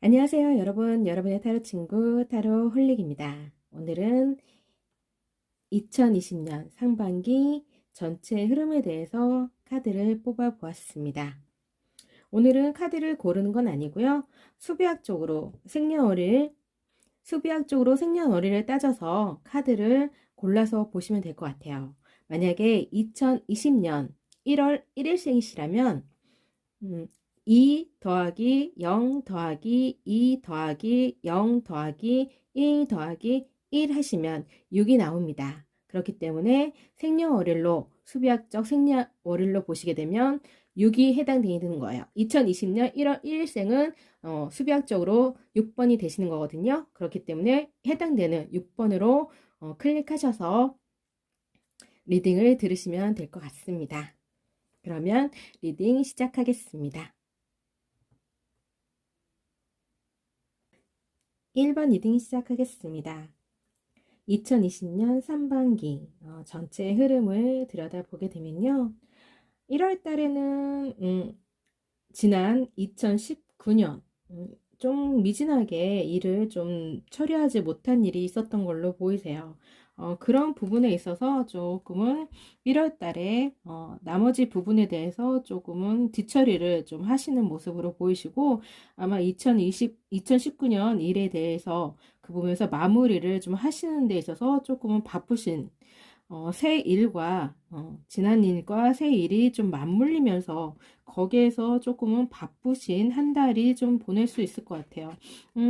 안녕하세요, 여러분. 여러분의 타로 친구 타로 홀릭입니다. 오늘은 2020년 상반기 전체 흐름에 대해서 카드를 뽑아 보았습니다. 오늘은 카드를 고르는 건 아니고요. 수비학적으로 생년월일을 따져서 카드를 골라서 보시면 될 것 같아요. 만약에 2020년 1월 1일생이시라면 2 더하기 0 더하기 2 더하기 0 더하기 1 더하기 1 하시면 6이 나옵니다. 그렇기 때문에 생년월일로 수비학적 생년월일로 보시게 되면 6이 해당되는 거예요. 2020년 1월 1일생은 수비학적으로 6번이 되시는 거거든요. 그렇기 때문에 해당되는 6번으로 클릭하셔서 리딩을 들으시면 될 것 같습니다. 그러면 리딩 시작하겠습니다. 1번 리딩 시작하겠습니다. 2020년 상반기 전체 흐름을 들여다보게 되면요. 1월 달에는 지난 2019년 좀 미진하게 일을 좀 처리하지 못한 일이 있었던 걸로 보이세요. 그런 부분에 있어서 조금은 1월 달에 나머지 부분에 대해서 조금은 뒤처리를 좀 하시는 모습으로 보이시고, 아마 2019년 일에 대해서 그 부분에서 마무리를 좀 하시는 데 있어서 조금은 바쁘신 새 일과 지난 일과 새 일이 좀 맞물리면서 거기에서 조금은 바쁘신 한 달이 좀 보낼 수 있을 것 같아요.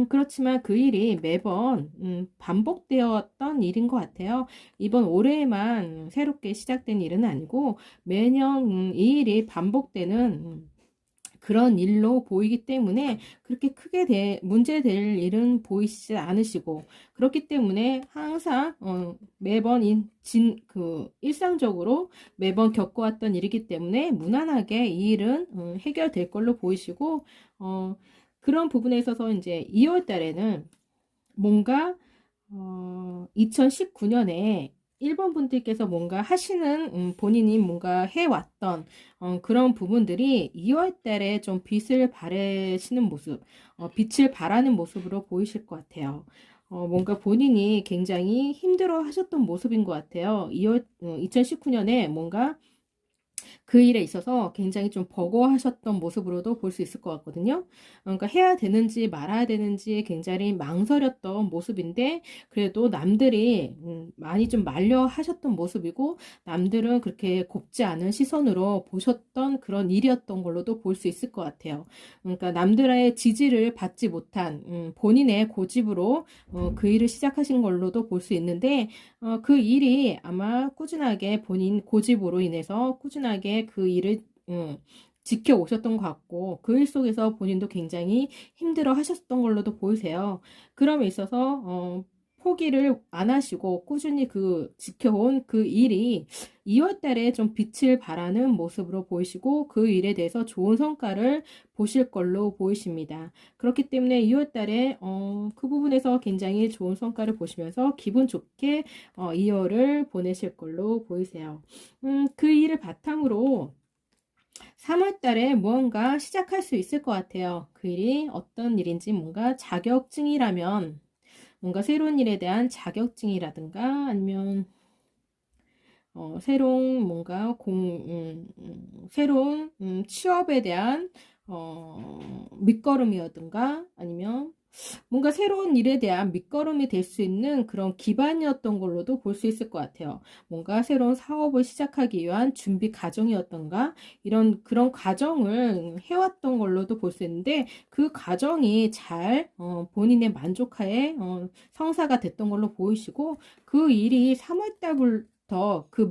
그렇지만 그 일이 매번 반복되었던 일인 것 같아요. 이번 올해에만 새롭게 시작된 일은 아니고 매년 이 일이 반복되는 그런 일로 보이기 때문에 그렇게 크게 문제될 일은 보이지 않으시고, 그렇기 때문에 항상 매번 일상적으로 매번 겪어왔던 일이기 때문에 무난하게 이 일은 해결될 걸로 보이시고, 그런 부분에 있어서 이제 2월 달에는 뭔가 2019년에 일본 분들께서 뭔가 하시는 본인이 뭔가 해왔던 그런 부분들이 2월 달에 좀 빛을 발하시는 모습, 빛을 발하는 모습으로 보이실 것 같아요. 뭔가 본인이 굉장히 힘들어 하셨던 모습인 것 같아요. 2019년에 뭔가 그 일에 있어서 굉장히 좀 버거워하셨던 모습으로도 볼 수 있을 것 같거든요. 그러니까 해야 되는지 말아야 되는지 굉장히 망설였던 모습인데, 그래도 남들이 많이 좀 말려 하셨던 모습이고, 남들은 그렇게 곱지 않은 시선으로 보셨던 그런 일이었던 걸로도 볼 수 있을 것 같아요. 그러니까 남들의 지지를 받지 못한 본인의 고집으로 그 일을 시작하신 걸로도 볼 수 있는데, 그 일이 아마 꾸준하게 본인 고집으로 인해서 꾸준하게 그 일을 지켜오셨던 것 같고, 그 일 속에서 본인도 굉장히 힘들어 하셨던 걸로도 보이세요. 그럼에 있어서 포기를 안 하시고 꾸준히 지켜온 그 일이 2월 달에 좀 빛을 발하는 모습으로 보이시고, 그 일에 대해서 좋은 성과를 보실 걸로 보이십니다. 그렇기 때문에 2월 달에 그 부분에서 굉장히 좋은 성과를 보시면서 기분 좋게 2월을 보내실 걸로 보이세요. 그 일을 바탕으로 3월 달에 무언가 시작할 수 있을 것 같아요. 그 일이 어떤 일인지, 뭔가 자격증이라면 뭔가 새로운 일에 대한 자격증이라든가, 아니면 새로운 뭔가 새로운 취업에 대한 밑거름이었든가, 아니면 뭔가 새로운 일에 대한 밑거름이 될 수 있는 그런 기반이었던 걸로도 볼 수 있을 것 같아요. 뭔가 새로운 사업을 시작하기 위한 준비 과정이었던가, 그런 과정을 해왔던 걸로도 볼 수 있는데, 그 과정이 잘 본인의 만족하에 성사가 됐던 걸로 보이시고, 그 일이 3월 달부터 그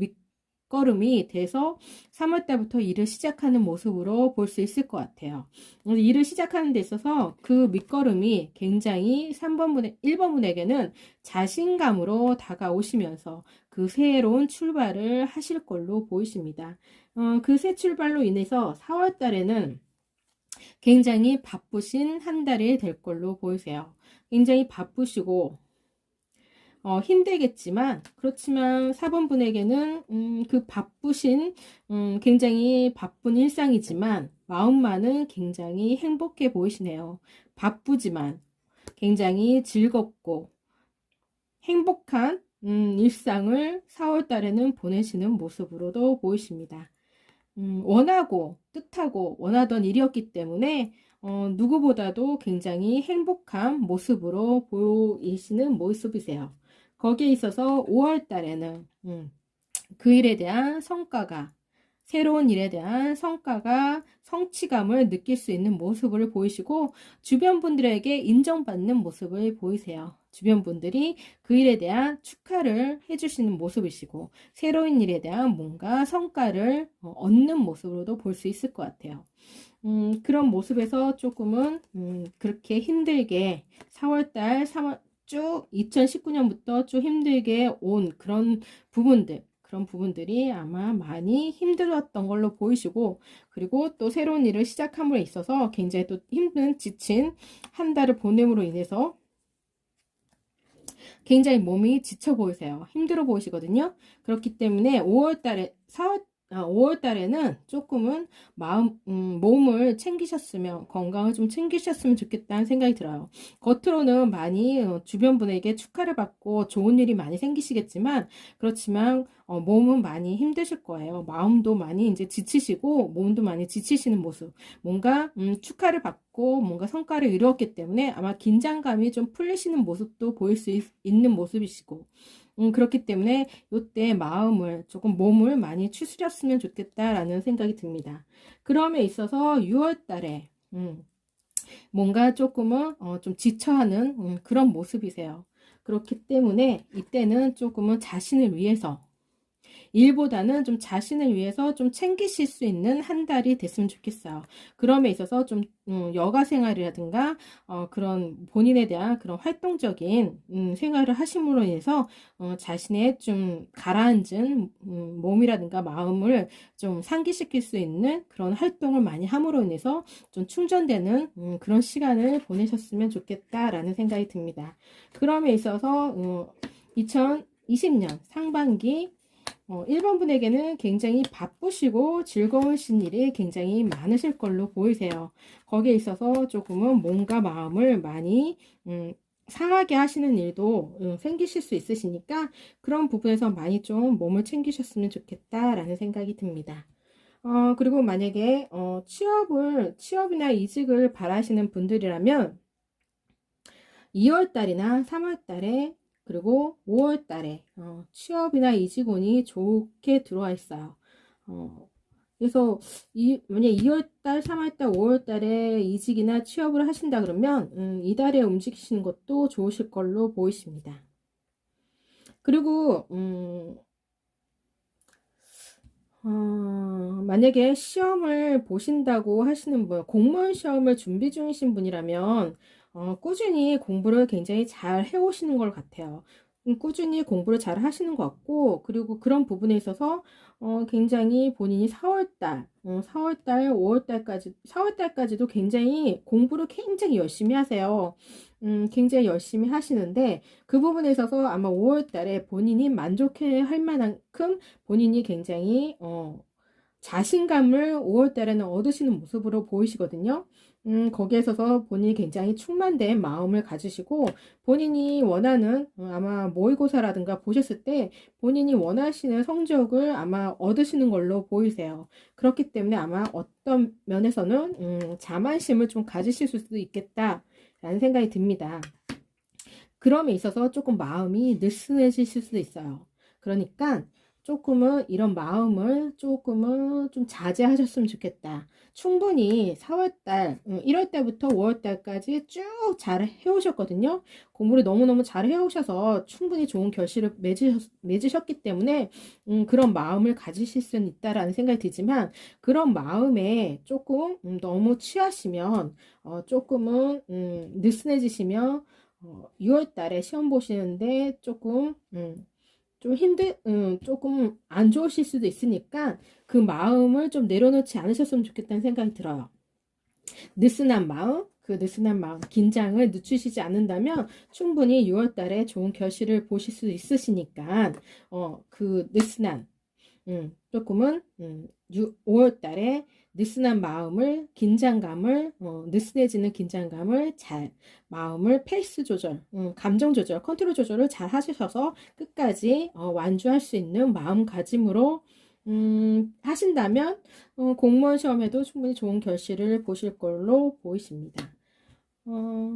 밑거름이 돼서 3월 달부터 일을 시작하는 모습으로 볼 수 있을 것 같아요. 일을 시작하는 데 있어서 그 밑거름이 굉장히 1번 분에게는 자신감으로 다가오시면서 그 새로운 출발을 하실 걸로 보이십니다. 그 새 출발로 인해서 4월 달에는 굉장히 바쁘신 한 달이 될 걸로 보이세요. 굉장히 바쁘시고 힘들겠지만, 그렇지만 4번 분에게는 그 바쁘신 굉장히 바쁜 일상이지만 마음만은 굉장히 행복해 보이시네요. 바쁘지만 굉장히 즐겁고 행복한 일상을 4월 달에는 보내시는 모습으로도 보이십니다. 원하고 뜻하고 원하던 일이었기 때문에 누구보다도 굉장히 행복한 모습으로 보이시는 모습이세요. 거기에 있어서 5월 달에는 그 일에 대한 성과가 새로운 일에 대한 성과가 성취감을 느낄 수 있는 모습을 보이시고 주변 분들에게 인정받는 모습을 보이세요. 주변 분들이 그 일에 대한 축하를 해주시는 모습이시고 새로운 일에 대한 뭔가 성과를 얻는 모습으로도 볼 수 있을 것 같아요. 그런 모습에서 조금은 그렇게 힘들게 4월달 3월 쭉 2019년부터 쭉 힘들게 온 그런 부분들이 아마 많이 힘들었던 걸로 보이시고, 그리고 또 새로운 일을 시작함으로 있어서 굉장히 또 힘든 지친 한 달을 보냄으로 인해서 굉장히 몸이 지쳐 보이세요. 힘들어 보이시거든요. 그렇기 때문에 5월 달에 5월 달에는 조금은 몸을 챙기셨으면, 건강을 좀 챙기셨으면 좋겠다는 생각이 들어요. 겉으로는 많이 주변 분에게 축하를 받고 좋은 일이 많이 생기시겠지만, 그렇지만 몸은 많이 힘드실 거예요. 마음도 많이 이제 지치시고, 몸도 많이 지치시는 모습. 뭔가 축하를 받고 뭔가 성과를 이루었기 때문에 아마 긴장감이 좀 풀리시는 모습도 보일 수 있는 모습이시고, 그렇기 때문에 이때 마음을 조금 몸을 많이 추스렸으면 좋겠다라는 생각이 듭니다. 그럼에 있어서 6월 달에 뭔가 조금은 좀 지쳐하는 그런 모습이세요. 그렇기 때문에 이때는 조금은 자신을 위해서 일보다는 좀 자신을 위해서 좀 챙기실 수 있는 한 달이 됐으면 좋겠어요. 그럼에 있어서 좀 여가 생활이라든가 그런 본인에 대한 그런 활동적인 생활을 하심으로 인해서 자신의 좀 가라앉은 몸이라든가 마음을 좀 상기시킬 수 있는 그런 활동을 많이 함으로 인해서 좀 충전되는 그런 시간을 보내셨으면 좋겠다라는 생각이 듭니다. 그럼에 있어서 2020년 상반기 1번 분에게는 굉장히 바쁘시고 즐거우신 일이 굉장히 많으실 걸로 보이세요. 거기에 있어서 조금은 몸과 마음을 많이 상하게 하시는 일도 생기실 수 있으시니까 그런 부분에서 많이 좀 몸을 챙기셨으면 좋겠다라는 생각이 듭니다. 그리고 만약에 취업이나 이직을 바라시는 분들이라면 2월 달이나 3월 달에 그리고 5월 달에 취업이나 이직운이 좋게 들어와 있어요. 그래서 만약 2월 달, 3월 달, 5월 달에 이직이나 취업을 하신다 그러면 이달에 움직이시는 것도 좋으실 걸로 보이십니다. 그리고 만약에 시험을 보신다고 하시는 분, 공무원 시험을 준비 중이신 분이라면 꾸준히 공부를 굉장히 잘 해오시는 것 같아요. 꾸준히 공부를 잘 하시는 것 같고, 그리고 그런 부분에 있어서 굉장히 본인이 4월달, 5월달까지, 4월달까지도 굉장히 공부를 굉장히 열심히 하세요. 굉장히 열심히 하시는데, 그 부분에 있어서 아마 5월달에 본인이 만족해 할 만큼 본인이 굉장히 자신감을 5월 달에는 얻으시는 모습으로 보이시거든요. 거기에 있어서 본인이 굉장히 충만된 마음을 가지시고 본인이 원하는 아마 모의고사라든가 보셨을 때 본인이 원하시는 성적을 아마 얻으시는 걸로 보이세요. 그렇기 때문에 아마 어떤 면에서는 자만심을 좀 가지실 수도 있겠다라는 생각이 듭니다. 그럼에 있어서 조금 마음이 느슨해지실 수도 있어요. 그러니까 조금은 이런 마음을 조금은 좀 자제하셨으면 좋겠다. 충분히 4월달, 1월달부터 5월달까지 쭉 잘 해오셨거든요. 공부를 너무너무 잘 해오셔서 충분히 좋은 결실을 맺으셨기 때문에 그런 마음을 가지실 수는 있다라는 생각이 들지만 그런 마음에 조금 너무 취하시면 조금은 느슨해지시면 6월 달에 시험 보시는데 조금 안 좋으실 수도 있으니까 그 마음을 좀 내려놓지 않으셨으면 좋겠다는 생각이 들어요. 그 느슨한 마음, 긴장을 늦추시지 않는다면 충분히 6월 달에 좋은 결실을 보실 수 있으시니까, 그 느슨한, 조금은 5월 달에 느슨한 마음을, 긴장감을, 느슨해지는 긴장감을 잘, 마음을 페이스 조절, 감정 조절, 컨트롤 조절을 잘 하셔서 끝까지 완주할 수 있는 마음가짐으로 하신다면 공무원 시험에도 충분히 좋은 결실을 보실 걸로 보이십니다. 어,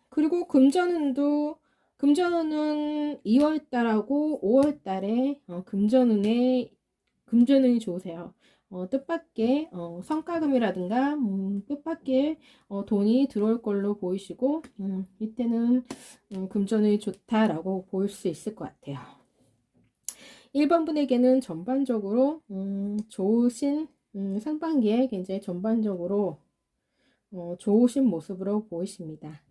그리고 금전운은 2월 달하고 5월 달에 금전운이 좋으세요. 뜻밖의 성과금이라든가 뜻밖의 돈이 들어올 걸로 보이시고 이때는 금전운이 좋다라고 보일 수 있을 것 같아요. 1번 분에게는 전반적으로 좋으신 상반기에 굉장히 전반적으로 좋으신 모습으로 보이십니다.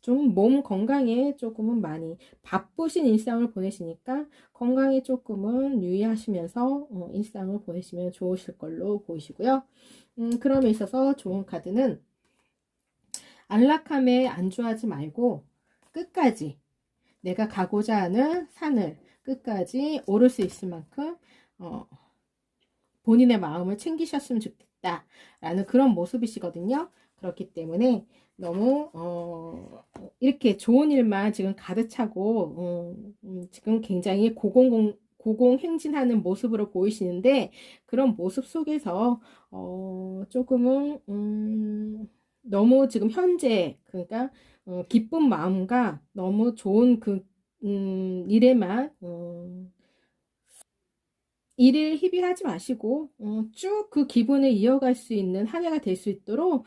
좀 몸 건강에 조금은 많이 바쁘신 일상을 보내시니까 건강에 조금은 유의하시면서 일상을 보내시면 좋으실 걸로 보이시고요. 그럼에 있어서 좋은 카드는 안락함에 안주하지 말고 끝까지 내가 가고자 하는 산을 끝까지 오를 수 있을 만큼 본인의 마음을 챙기셨으면 좋겠다라는 그런 모습이시거든요. 그렇기 때문에 너무 이렇게 좋은 일만 지금 가득 차고 지금 굉장히 고공행진하는 모습으로 보이시는데 그런 모습 속에서 조금은 너무 지금 현재 그러니까 기쁜 마음과 너무 좋은 그 일에만 일을 희비하지 마시고 쭉 그 기분을 이어갈 수 있는 한 해가 될 수 있도록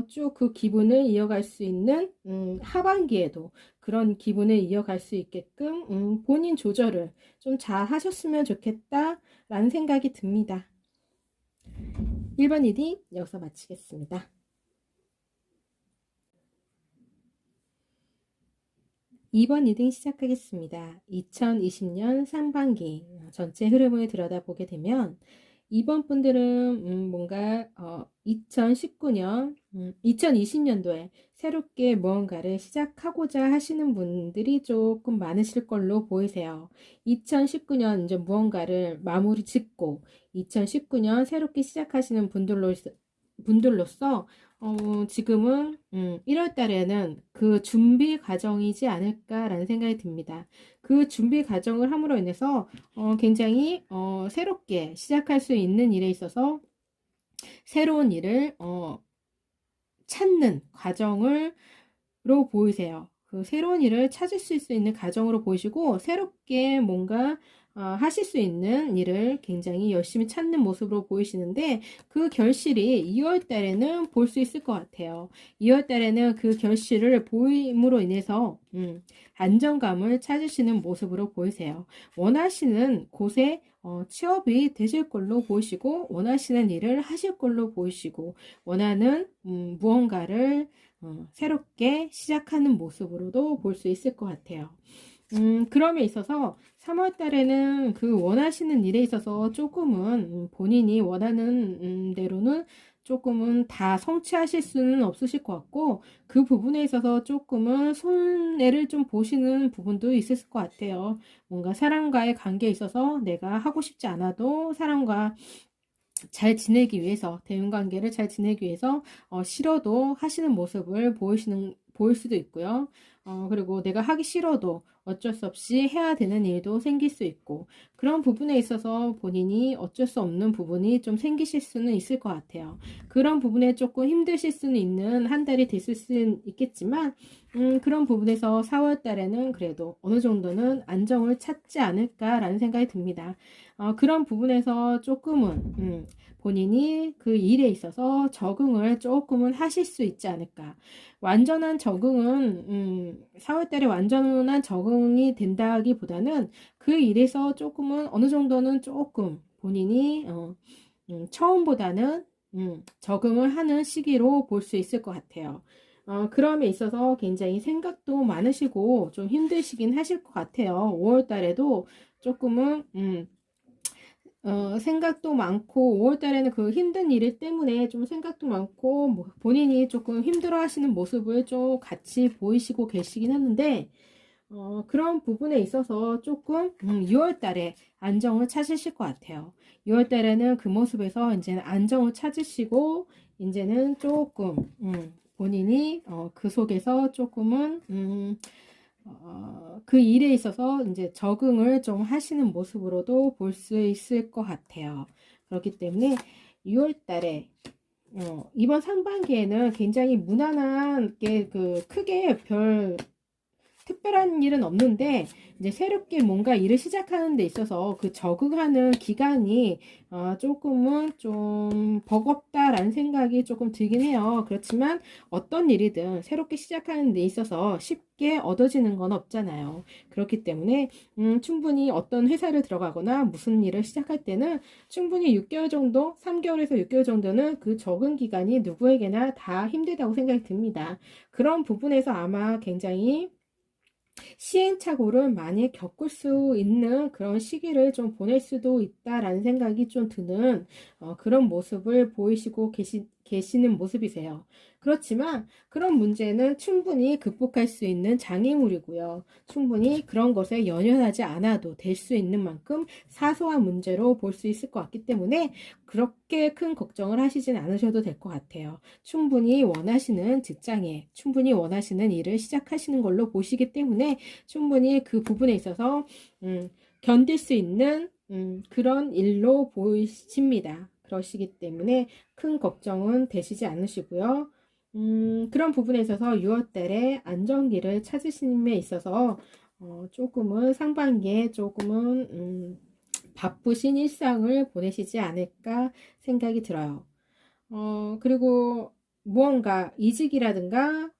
쭉 그 기분을 이어갈 수 있는 하반기에도 그런 기분을 이어갈 수 있게끔 본인 조절을 좀 잘 하셨으면 좋겠다라는 생각이 듭니다. 1번 리딩 여기서 마치겠습니다. 2번 리딩 시작하겠습니다. 2020년 상반기 전체 흐름을 들여다보게 되면 2번 분들은 뭔가 2019년, 2020년도에 새롭게 무언가를 시작하고자 하시는 분들이 조금 많으실 걸로 보이세요. 2019년 이제 무언가를 마무리 짓고 2019년 새롭게 시작하시는 분들로서 지금은 1월 달에는 그 준비 과정이지 않을까라는 생각이 듭니다. 그 준비 과정을 함으로 인해서 굉장히 새롭게 시작할 수 있는 일에 있어서 새로운 일을 찾는 과정으로 보이세요. 그 새로운 일을 찾을 수 있는 과정으로 보이시고 새롭게 뭔가 하실 수 있는 일을 굉장히 열심히 찾는 모습으로 보이시는데 그 결실이 2월 달에는 볼 수 있을 것 같아요. 2월 달에는 그 결실을 보임으로 인해서 안정감을 찾으시는 모습으로 보이세요. 원하시는 곳에 취업이 되실 걸로 보이시고 원하시는 일을 하실 걸로 보이시고 원하는 무언가를 새롭게 시작하는 모습으로도 볼 수 있을 것 같아요. 그럼에 있어서 3월 달에는 그 원하시는 일에 있어서 조금은 본인이 원하는 대로는 조금은 다 성취하실 수는 없으실 것 같고 그 부분에 있어서 조금은 손해를 좀 보시는 부분도 있을 것 같아요. 뭔가 사람과의 관계에 있어서 내가 하고 싶지 않아도 사람과 잘 지내기 위해서 대인관계를 잘 지내기 위해서 싫어도 하시는 모습을 보일 수도 있고요. 그리고 내가 하기 싫어도 어쩔 수 없이 해야 되는 일도 생길 수 있고 그런 부분에 있어서 본인이 어쩔 수 없는 부분이 좀 생기실 수는 있을 것 같아요. 그런 부분에 조금 힘드실 수는 있는 한 달이 됐을 수는 있겠지만 그런 부분에서 4월 달에는 그래도 어느 정도는 안정을 찾지 않을까라는 생각이 듭니다. 그런 부분에서 조금은 본인이 그 일에 있어서 적응을 조금은 하실 수 있지 않을까. 완전한 적응은 4월달에 완전한 적응이 된다기보다는 그 일에서 조금은 어느 정도는 조금 본인이 처음보다는 적응을 하는 시기로 볼 수 있을 것 같아요. 그럼에 있어서 굉장히 생각도 많으시고 좀 힘드시긴 하실 것 같아요. 5월달에도 조금은 생각도 많고 5월달에는 그 힘든 일 때문에 좀 생각도 많고 뭐 본인이 조금 힘들어 하시는 모습을 좀 같이 보이시고 계시긴 하는데 그런 부분에 있어서 조금 6월 달에 안정을 찾으실 것 같아요. 6월 달에는 그 모습에서 이제는 안정을 찾으시고 이제는 조금 본인이 그 속에서 조금은 그 일에 있어서 이제 적응을 좀 하시는 모습으로도 볼 수 있을 것 같아요. 그렇기 때문에 6월 달에 이번 상반기에는 굉장히 무난하게 크게 별 특별한 일은 없는데 이제 새롭게 뭔가 일을 시작하는 데 있어서 그 적응하는 기간이 조금은 좀 버겁다라는 생각이 조금 들긴 해요. 그렇지만 어떤 일이든 새롭게 시작하는 데 있어서 쉽게 얻어지는 건 없잖아요. 그렇기 때문에 충분히 어떤 회사를 들어가거나 무슨 일을 시작할 때는 충분히 6개월 정도, 3개월에서 6개월 정도는 그 적응 기간이 누구에게나 다 힘들다고 생각이 듭니다. 그런 부분에서 아마 굉장히 시행착오를 많이 겪을 수 있는 그런 시기를 좀 보낼 수도 있다라는 생각이 좀 드는 그런 모습을 보이시고 계시는 모습이세요. 그렇지만 그런 문제는 충분히 극복할 수 있는 장애물이고요. 충분히 그런 것에 연연하지 않아도 될 수 있는 만큼 사소한 문제로 볼 수 있을 것 같기 때문에 그렇게 큰 걱정을 하시진 않으셔도 될 것 같아요. 충분히 원하시는 직장에, 충분히 원하시는 일을 시작하시는 걸로 보시기 때문에 충분히 그 부분에 있어서 견딜 수 있는 그런 일로 보이십니다. 그러시기 때문에 큰 걱정은 되시지 않으시고요. 그런 부분에 있어서 6월 달에 안정기를 찾으심에 있어서 조금은 상반기에 조금은 바쁘신 일상을 보내시지 않을까 생각이 들어요. 그리고 무언가 이직이라든가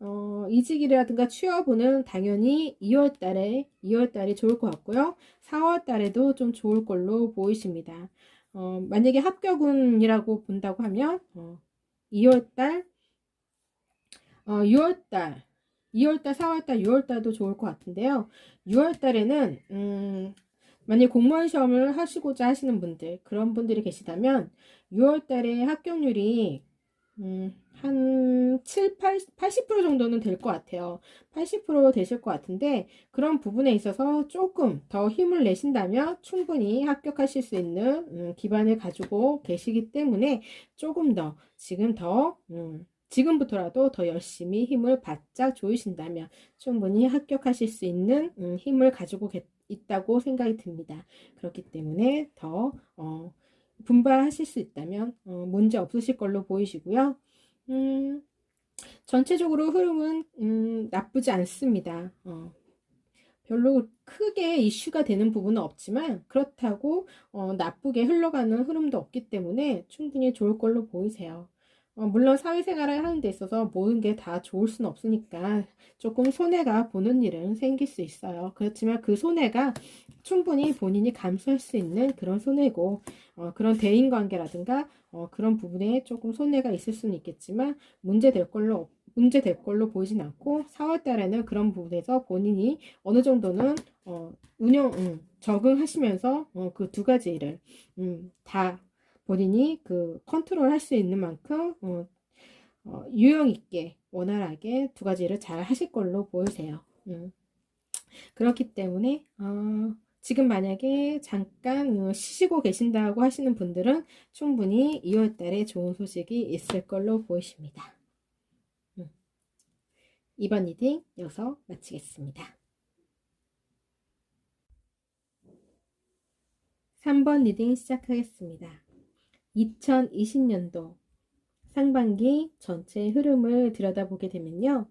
취업은 당연히 2월 달이 좋을 것 같고요. 4월 달에도 좀 좋을 걸로 보이십니다. 만약에 합격운이라고 본다고 하면 2월 달, 6월 달, 2월 달, 4월 달, 6월 달도 좋을 것 같은데요. 6월 달에는 만약 공무원 시험을 하시고자 하시는 분들, 그런 분들이 계시다면 6월 달에 합격률이 한 80% 정도는 될 것 같아요. 80% 되실 것 같은데 그런 부분에 있어서 조금 더 힘을 내신다면 충분히 합격하실 수 있는 기반을 가지고 계시기 때문에 조금 더 지금부터라도 더 열심히 힘을 바짝 조이신다면 충분히 합격하실 수 있는 힘을 가지고 있다고 생각이 듭니다. 그렇기 때문에 더 분발하실 수 있다면 문제 없으실 걸로 보이시고요. 전체적으로 흐름은 나쁘지 않습니다. 별로 크게 이슈가 되는 부분은 없지만 그렇다고 나쁘게 흘러가는 흐름도 없기 때문에 충분히 좋을 걸로 보이세요. 물론 사회생활을 하는 데 있어서 모든 게 다 좋을 수는 없으니까 조금 손해가 보는 일은 생길 수 있어요. 그렇지만 그 손해가 충분히 본인이 감수할 수 있는 그런 손해고 그런 대인관계라든가 그런 부분에 조금 손해가 있을 수는 있겠지만 문제 될 걸로 보이진 않고 4월 달에는 그런 부분에서 본인이 어느 정도는 적응하시면서 그 두 가지 일을 다 본인이 그 컨트롤 할 수 있는 만큼 유형 있게 원활하게 두 가지를 잘 하실 걸로 보이세요. 그렇기 때문에 지금 만약에 잠깐 쉬시고 계신다고 하시는 분들은 충분히 2월 달에 좋은 소식이 있을 걸로 보이십니다. 이번 리딩 여기서 마치겠습니다. 3번 리딩 시작하겠습니다. 2020년도 상반기 전체 흐름을 들여다보게 되면요.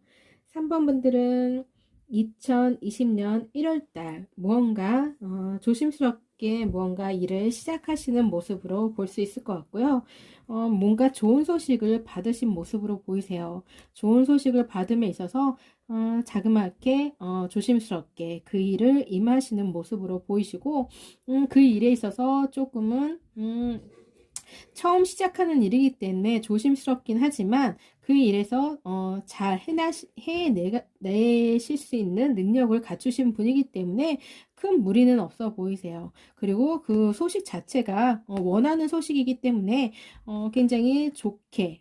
3번 분들은 2020년 1월달 무언가 조심스럽게 무언가 일을 시작하시는 모습으로 볼 수 있을 것 같고요. 뭔가 좋은 소식을 받으신 모습으로 보이세요. 좋은 소식을 받음에 있어서 자그맣게 조심스럽게 그 일을 임하시는 모습으로 보이시고 그 일에 있어서 조금은 처음 시작하는 일이기 때문에 조심스럽긴 하지만 그 일에서 잘 해내실 수 있는 능력을 갖추신 분이기 때문에 큰 무리는 없어 보이세요. 그리고 그 소식 자체가 원하는 소식이기 때문에 굉장히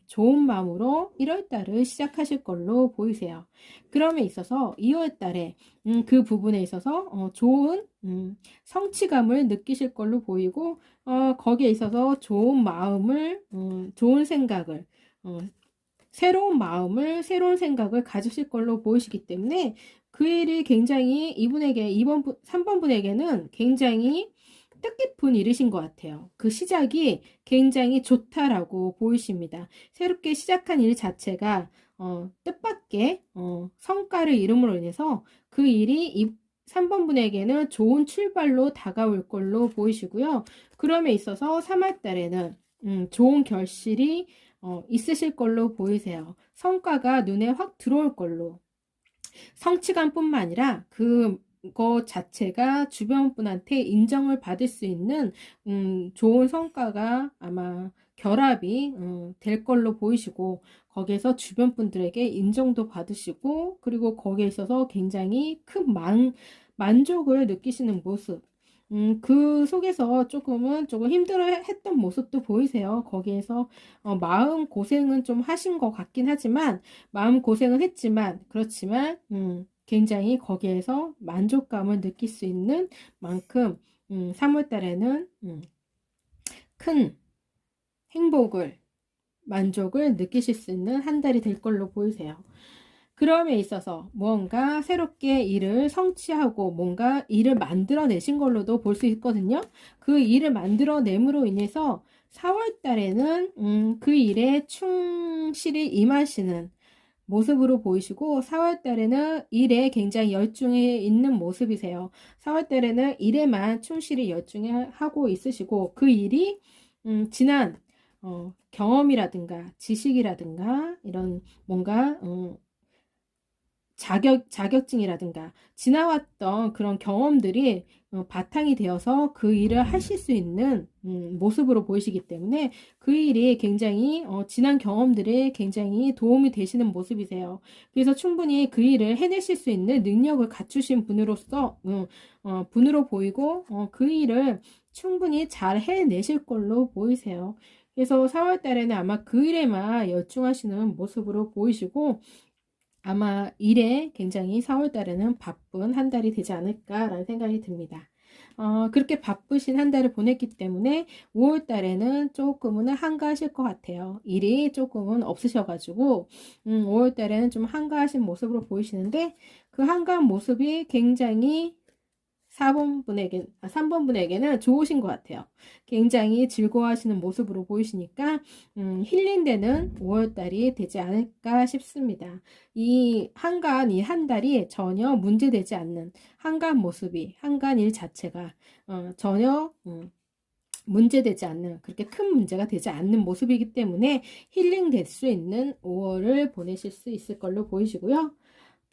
좋은 마음으로 1월 달을 시작하실 걸로 보이세요. 그럼에 있어서 2월 달에 그 부분에 있어서 좋은 성취감을 느끼실 걸로 보이고 거기에 있어서 좋은 마음을 좋은 생각을 새로운 마음을 새로운 생각을 가지실 걸로 보이시기 때문에 그 일이 굉장히 이분에게 3번 분에게는 굉장히 뜻깊은 일이신 것 같아요. 그 시작이 굉장히 좋다라고 보이십니다. 새롭게 시작한 일 자체가 뜻밖의 성과를 이룸으로 인해서 그 일이 3번 분에게는 좋은 출발로 다가올 걸로 보이시고요. 그럼에 있어서 3월 달에는 좋은 결실이 있으실 걸로 보이세요. 성과가 눈에 확 들어올 걸로. 성취감뿐만 아니라 그거 자체가 주변 분한테 인정을 받을 수 있는 좋은 성과가 아마 결합이 될 걸로 보이시고 거기에서 주변 분들에게 인정도 받으시고 그리고 거기에 있어서 굉장히 큰 만족을 느끼시는 모습. 그 속에서 조금 힘들어 했던 모습도 보이세요. 거기에서 마음 고생은 좀 하신 것 같긴 하지만 마음 고생은 했지만 그렇지만 굉장히 거기에서 만족감을 느낄 수 있는 만큼 3월 달에는 큰 행복을 만족을 느끼실 수 있는 한 달이 될 걸로 보이세요. 그럼에 있어서 무언가 새롭게 일을 성취하고 뭔가 일을 만들어내신 걸로도 볼 수 있거든요. 그 일을 만들어냄으로 인해서 4월 달에는 그 일에 충실히 임하시는 모습으로 보이시고 4월 달에는 일에 굉장히 열중해 있는 모습이세요. 4월 달에는 일에만 충실히 열중해 하고 있으시고 그 일이 지난 경험이라든가 지식이라든가 이런 뭔가 자격증이라든가 지나왔던 그런 경험들이 바탕이 되어서 그 일을 하실 수 있는 모습으로 보이시기 때문에 그 일이 굉장히 지난 경험들이 굉장히 도움이 되시는 모습이세요. 그래서 충분히 그 일을 해내실 수 있는 능력을 갖추신 분으로서 분으로 보이고 그 일을 충분히 잘 해내실 걸로 보이세요. 그래서 4월 달에는 아마 그 일에만 열중하시는 모습으로 보이시고 아마 일에 굉장히 4월 달에는 바쁜 한 달이 되지 않을까라는 생각이 듭니다. 그렇게 바쁘신 한 달을 보냈기 때문에 5월 달에는 조금은 한가하실 것 같아요. 일이 조금은 없으셔가지고 5월 달에는 좀 한가하신 모습으로 보이시는데 그 한가한 모습이 굉장히 3번 분에게는 좋으신 것 같아요. 굉장히 즐거워하시는 모습으로 보이시니까 힐링되는 5월달이 되지 않을까 싶습니다. 이 한가한 이 한 달이 전혀 문제되지 않는 한가한 모습이 한가한 일 자체가 전혀 문제되지 않는 그렇게 큰 문제가 되지 않는 모습이기 때문에 힐링될 수 있는 5월을 보내실 수 있을 걸로 보이시고요.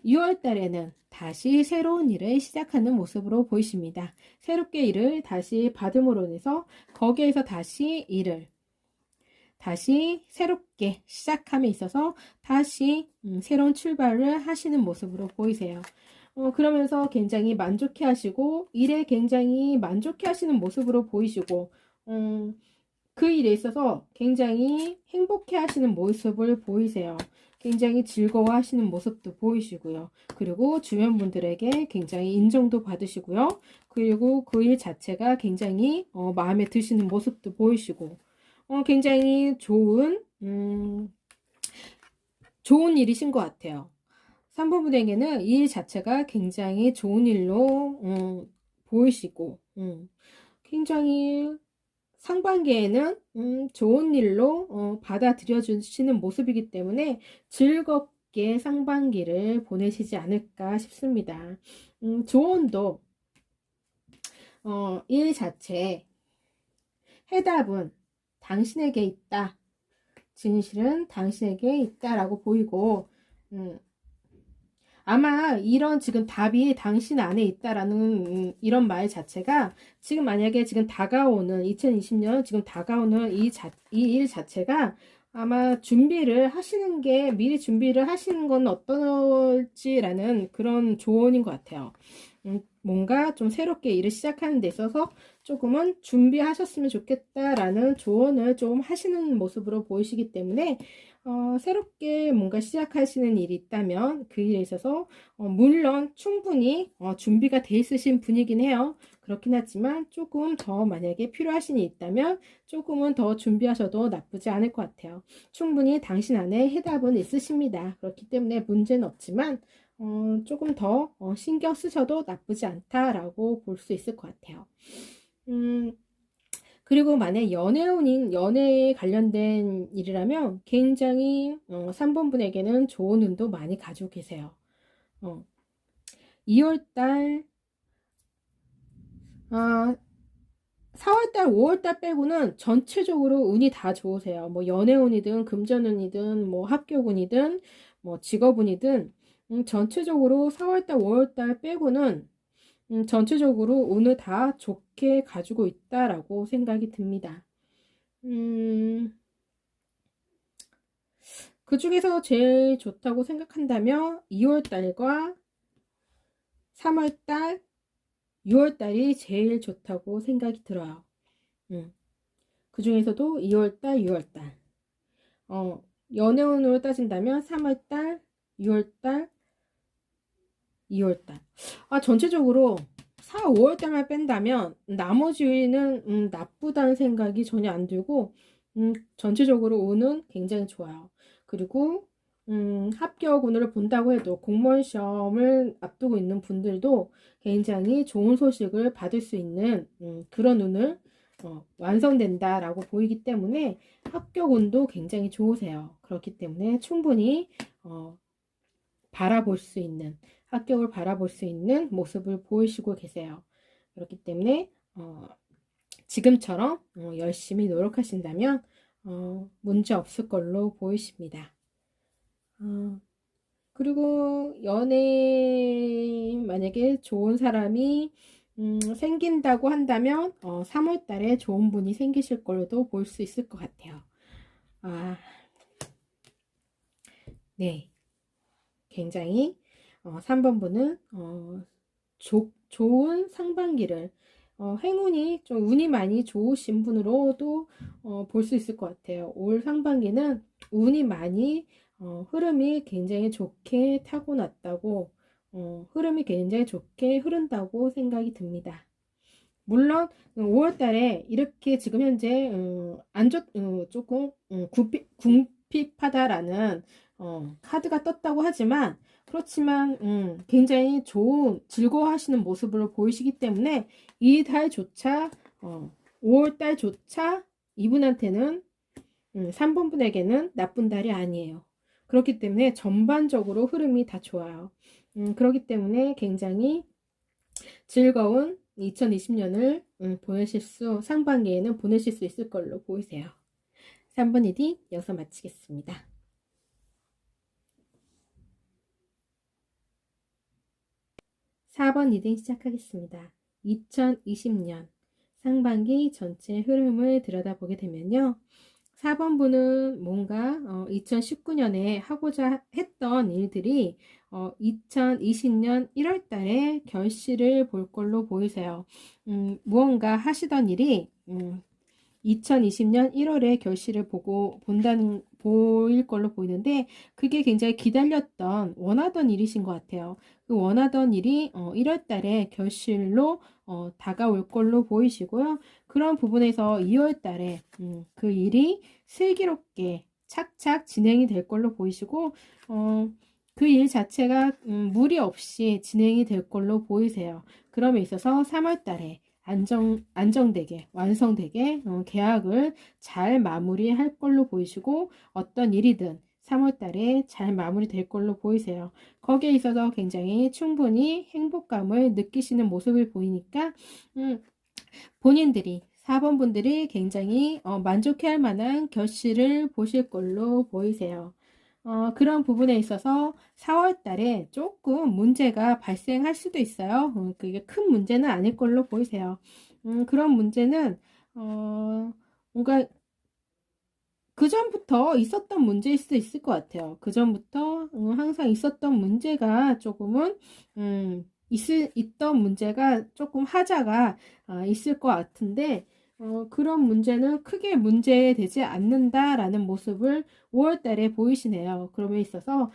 6월 달에는 다시 새로운 일을 시작하는 모습으로 보이십니다. 새롭게 일을 다시 받음으로 인해서 거기에서 다시 새롭게 시작함에 있어서 다시 새로운 출발을 하시는 모습으로 보이세요. 그러면서 굉장히 만족해 하시고 일에 굉장히 만족해 하시는 모습으로 보이시고 그 일에 있어서 굉장히 행복해 하시는 모습을 보이세요. 굉장히 즐거워 하시는 모습도 보이시고요. 그리고 주변 분들에게 굉장히 인정도 받으시고요. 그리고 그 일 자체가 굉장히 마음에 드시는 모습도 보이시고 굉장히 좋은 일이신 것 같아요. 3번 분에게는 이 일 자체가 굉장히 좋은 일로 보이시고 굉장히 상반기에는 좋은 일로 받아들여 주시는 모습이기 때문에 즐겁게 상반기를 보내시지 않을까 싶습니다. 조언도 일 자체 해답은 당신에게 있다. 진실은 당신에게 있다라고 보이고 아마 이런 지금 답이 당신 안에 있다라는 이런 말 자체가 지금 만약에 지금 다가오는 2020년 지금 다가오는 이 일 자체가 아마 준비를 하시는 게, 미리 준비를 하시는 건 어떨지라는 그런 조언인 것 같아요. 뭔가 좀 새롭게 일을 시작하는 데 있어서 조금은 준비하셨으면 좋겠다라는 조언을 좀 하시는 모습으로 보이시기 때문에, 새롭게 뭔가 시작하시는 일이 있다면 그 일에 있어서 물론 충분히 준비가 돼 있으신 분이긴 해요. 그렇긴 하지만 조금 더 만약에 필요하신 일이 있다면 조금은 더 준비하셔도 나쁘지 않을 것 같아요. 충분히 당신 안에 해답은 있으십니다. 그렇기 때문에 문제는 없지만 조금 더 신경 쓰셔도 나쁘지 않다라고 볼 수 있을 것 같아요. 음, 그리고 만약 연애에 관련된 일이라면 굉장히 3번 분에게는 좋은 운도 많이 가지고 계세요. 2월달, 아, 4월달, 5월달 빼고는 전체적으로 운이 다 좋으세요. 뭐 연애운이든 금전운이든 뭐 합격운이든 뭐 직업운이든 전체적으로 4월달, 5월달 빼고는 전체적으로 운을 다 좋게 가지고 있다라고 생각이 듭니다. 음, 그 중에서 제일 좋다고 생각한다면 2월달과 3월달, 6월달이 제일 좋다고 생각이 들어요. 그 중에서도 2월달, 6월달. 연애운으로 따진다면 3월달, 6월달, 2월달. 전체적으로 4, 5월달만 뺀다면 나머지는 나쁘다는 생각이 전혀 안 들고 전체적으로 운은 굉장히 좋아요. 그리고 합격운을 본다고 해도 공무원 시험을 앞두고 있는 분들도 굉장히 좋은 소식을 받을 수 있는 그런 운을 완성된다라고 보이기 때문에 합격운도 굉장히 좋으세요. 그렇기 때문에 충분히 바라볼 수 있는, 합격을 바라볼 수 있는 모습을 보이시고 계세요. 그렇기 때문에 지금처럼 열심히 노력하신다면 문제 없을 걸로 보이십니다. 그리고 연애 만약에 좋은 사람이 생긴다고 한다면 3월 달에 좋은 분이 생기실 걸로도 볼 수 있을 것 같아요. 네. 굉장히 3번 분은 좋은 상반기를 행운이 좀 운이 많이 좋으신 분으로도 볼 수 있을 것 같아요. 올 상반기는 운이 많이 흐름이 굉장히 좋게 타고났다고 흐름이 굉장히 좋게 흐른다고 생각이 듭니다. 물론 5월 달에 이렇게 지금 현재 조금 궁핍하다라는 카드가 떴다고 하지만 그렇지만 굉장히 좋은 즐거워하시는 모습으로 보이시기 때문에 이 달조차 5월 달조차 이분한테는 3번 분에게는 나쁜 달이 아니에요. 그렇기 때문에 전반적으로 흐름이 다 좋아요. 그렇기 때문에 굉장히 즐거운 2020년을 상반기에는 보내실 수 있을 걸로 보이세요. 3번 리딩 여기서 마치겠습니다. 4번 리딩 시작하겠습니다. 2020년 상반기 전체 흐름을 들여다보게 되면요. 4번 분은 뭔가 2019년에 하고자 했던 일들이 2020년 1월 달에 결실을 볼 걸로 보이세요. 무언가 하시던 일이 2020년 1월에 결실을 보일 걸로 보이는데 그게 굉장히 기다렸던 원하던 일이신 것 같아요. 그 원하던 일이 1월 달에 결실로 다가올 걸로 보이시고요. 그런 부분에서 2월 달에 그 일이 슬기롭게 착착 진행이 될 걸로 보이시고 그 일 자체가 무리 없이 진행이 될 걸로 보이세요. 그럼에 있어서 3월 달에 안정되게, 완성되게 계약을 잘 마무리할 걸로 보이시고 어떤 일이든 3월 달에 잘 마무리될 걸로 보이세요. 거기에 있어서 굉장히 충분히 행복감을 느끼시는 모습을 보이니까 본인들이 4번 분들이 굉장히 만족해할 만한 결실을 보실 걸로 보이세요. 그런 부분에 있어서 4월 달에 조금 문제가 발생할 수도 있어요. 그게 큰 문제는 아닐 걸로 보이세요. 그런 문제는 뭔가 그전부터 있었던 문제일 수도 있을 것 같아요. 그전부터 항상 있었던 문제가 조금은 있던 문제가 조금 하자가 있을 것 같은데 그런 문제는 크게 문제되지 않는다라는 모습을 5월 달에 보이시네요. 그럼에 있어서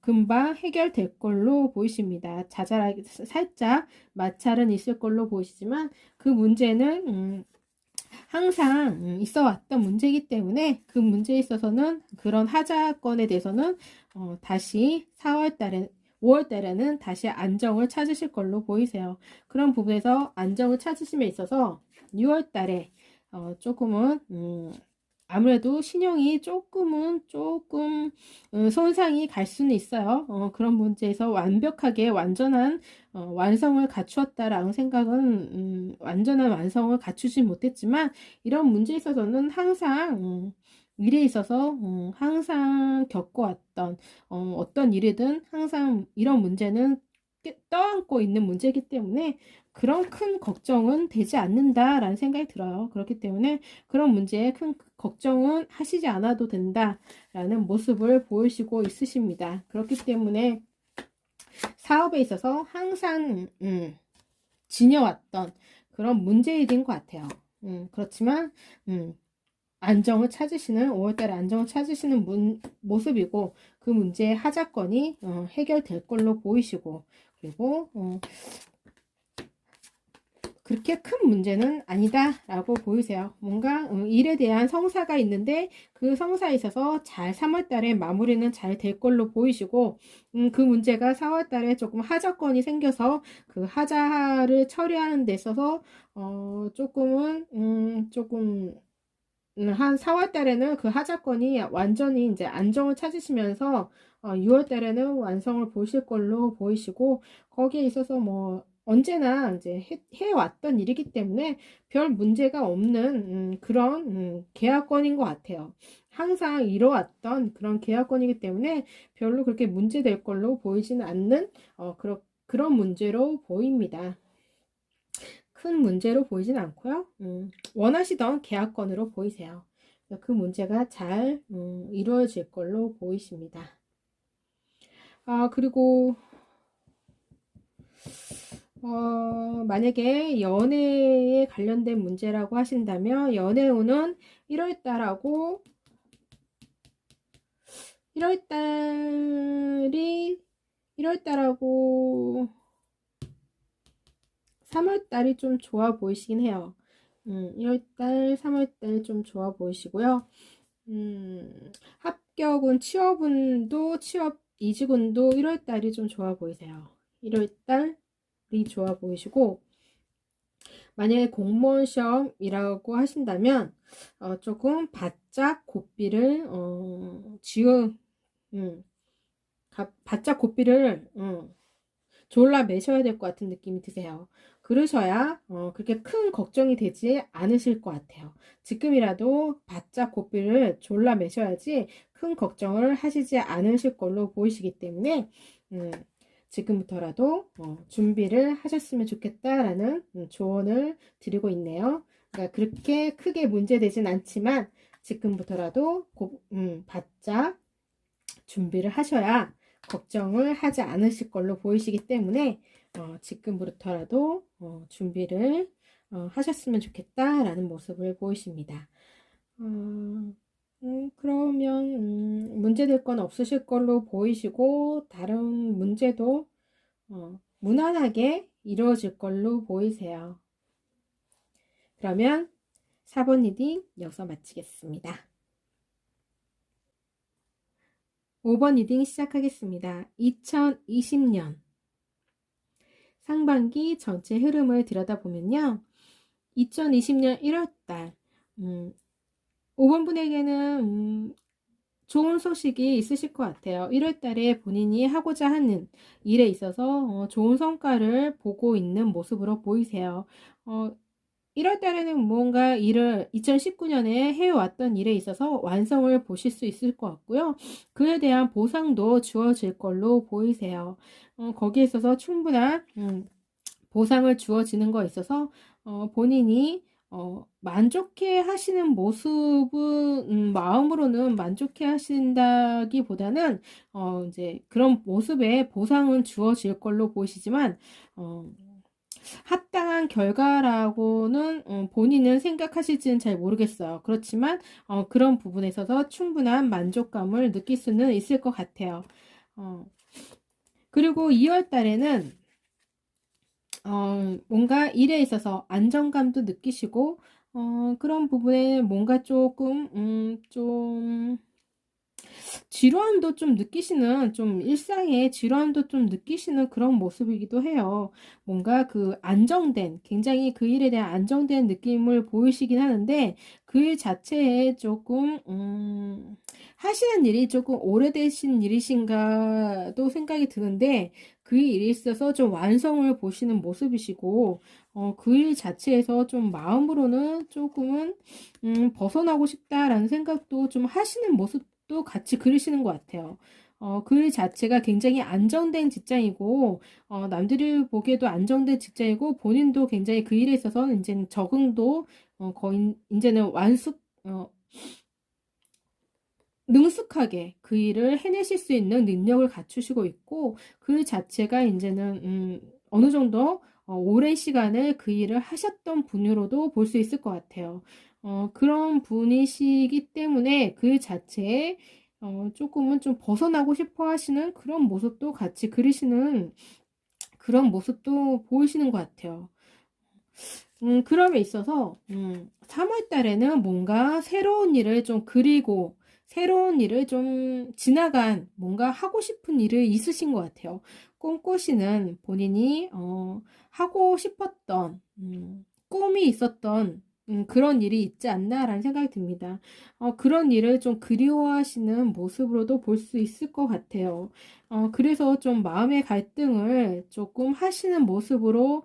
금방 해결될 걸로 보이십니다. 자잘하게 살짝 마찰은 있을 걸로 보이시지만 그 문제는 항상 있어 왔던 문제이기 때문에 그 문제에 있어서는 그런 하자건에 대해서는 다시 4월 달에 5월 달에는 다시 안정을 찾으실 걸로 보이세요. 그런 부분에서 안정을 찾으심에 있어서 6월 달에 조금은 아무래도 신용이 조금 손상이 갈 수는 있어요. 그런 문제에서 완벽하게 완전한 완성을 갖추었다라는 생각은 완전한 완성을 갖추지 못했지만 이런 문제에 있어서는 항상 일에 있어서 항상 겪어왔던 어떤 일이든 항상 이런 문제는 떠안고 있는 문제이기 때문에 그런 큰 걱정은 되지 않는다라는 생각이 들어요. 그렇기 때문에 그런 문제에 큰 걱정은 하시지 않아도 된다라는 모습을 보이시고 있으십니다. 그렇기 때문에 사업에 있어서 항상 지녀왔던 그런 문제일인 것 같아요. 그렇지만 안정을 찾으시는 5월달에 안정을 찾으시는 모습이고 그 문제의 하자건이 해결될 걸로 보이시고 그리고 그렇게 큰 문제는 아니다라고 보이세요. 뭔가 일에 대한 성사가 있는데 그 성사에 있어서 잘 3월달에 마무리는 잘 될 걸로 보이시고 그 문제가 4월달에 조금 하자건이 생겨서 그 하자를 처리하는 데 있어서 조금 한 4월 달에는 그 하자건이 완전히 이제 안정을 찾으시면서 6월 달에는 완성을 보실 걸로 보이시고 거기에 있어서 뭐 언제나 이제 해왔던 일이기 때문에 별 문제가 없는 그런 계약건인 것 같아요. 항상 이뤄왔던 그런 계약건이기 때문에 별로 그렇게 문제될 걸로 보이지는 않는 그런 문제로 보입니다. 큰 문제로 보이진 않고요. 원하시던 계약건으로 보이세요. 그 문제가 잘 이루어질 걸로 보이십니다. 그리고 만약에 연애에 관련된 문제라고 하신다면 연애운은 1월달하고 1월달하고 3월달이 좀 좋아 보이시긴 해요. 1월달, 3월달 좀 좋아 보이시고요. 합격은 취업 이직운도 1월달이 좀 좋아 보이세요. 1월달이 좋아 보이시고 만약에 공무원 시험이라고 하신다면 조금 바짝 고삐를 바짝 고삐를 졸라 매셔야 될 것 같은 느낌이 드세요. 그러셔야 그렇게 큰 걱정이 되지 않으실 것 같아요. 지금이라도 바짝 고삐를 졸라 매셔야지 큰 걱정을 하시지 않으실 걸로 보이시기 때문에 지금부터라도 준비를 하셨으면 좋겠다라는 조언을 드리고 있네요. 그러니까 그렇게 크게 문제되진 않지만 지금부터라도 바짝 준비를 하셔야 걱정을 하지 않으실 걸로 보이시기 때문에 지금부터라도 준비를 하셨으면 좋겠다라는 모습을 보이십니다. 그러면 문제될 건 없으실 걸로 보이시고 다른 문제도 무난하게 이루어질 걸로 보이세요. 그러면 4번 리딩 여기서 마치겠습니다. 5번 리딩 시작하겠습니다. 2020년 상반기 전체 흐름을 들여다보면요. 2020년 1월달 5번 분에게는 좋은 소식이 있으실 것 같아요. 1월달에 본인이 하고자 하는 일에 있어서 좋은 성과를 보고 있는 모습으로 보이세요. 1월달에는 뭔가 일을 2019년에 해왔던 일에 있어서 완성을 보실 수 있을 것 같고요. 그에 대한 보상도 주어질 걸로 보이세요. 거기에 있어서 충분한 보상을 주어지는 거에 있어서 본인이 만족해 하시는 모습은, 마음으로는 만족해 하신다기보다는, 이제 그런 모습에 보상은 주어질 걸로 보이시지만, 어, 합당한 결과라고는 본인은 생각하실지는 잘 모르겠어요. 그렇지만 그런 부분에 있어서 충분한 만족감을 느낄 수는 있을 것 같아요. 어, 그리고 2월 달에는 뭔가 일에 있어서 안정감도 느끼시고 그런 부분에 뭔가 조금 좀 지루함도 좀 느끼시는, 좀 일상의 지루함도 좀 느끼시는 그런 모습이기도 해요. 뭔가 그 안정된, 굉장히 그 일에 대한 안정된 느낌을 보이시긴 하는데, 그 일 자체에 조금, 하시는 일이 조금 오래되신 일이신가도 생각이 드는데, 그 일에 있어서 좀 완성을 보시는 모습이시고, 그 일 자체에서 좀 마음으로는 조금은, 벗어나고 싶다라는 생각도 좀 하시는 모습 또 같이 그리시는 것 같아요. 그 자체가 굉장히 안정된 직장이고, 남들이 보기에도 안정된 직장이고, 본인도 굉장히 그 일에 있어서는 이제는 적응도, 거의, 이제는 능숙하게 그 일을 해내실 수 있는 능력을 갖추시고 있고, 그 자체가 이제는, 어느 정도, 오랜 시간을 그 일을 하셨던 분으로도 볼 수 있을 것 같아요. 그런 분이시기 때문에 그 자체에, 조금은 좀 벗어나고 싶어 하시는 그런 모습도 같이 그리시는 그런 모습도 보이시는 것 같아요. 그럼에 있어서, 3월 달에는 뭔가 새로운 일을 좀 그리고, 새로운 일을 좀 지나간 뭔가 하고 싶은 일을 있으신 것 같아요. 꿈꾸시는 본인이, 하고 싶었던, 꿈이 있었던, 그런 일이 있지 않나라는 생각이 듭니다. 그런 일을 좀 그리워하시는 모습으로도 볼 수 있을 것 같아요. 그래서 좀 마음의 갈등을 조금 하시는 모습으로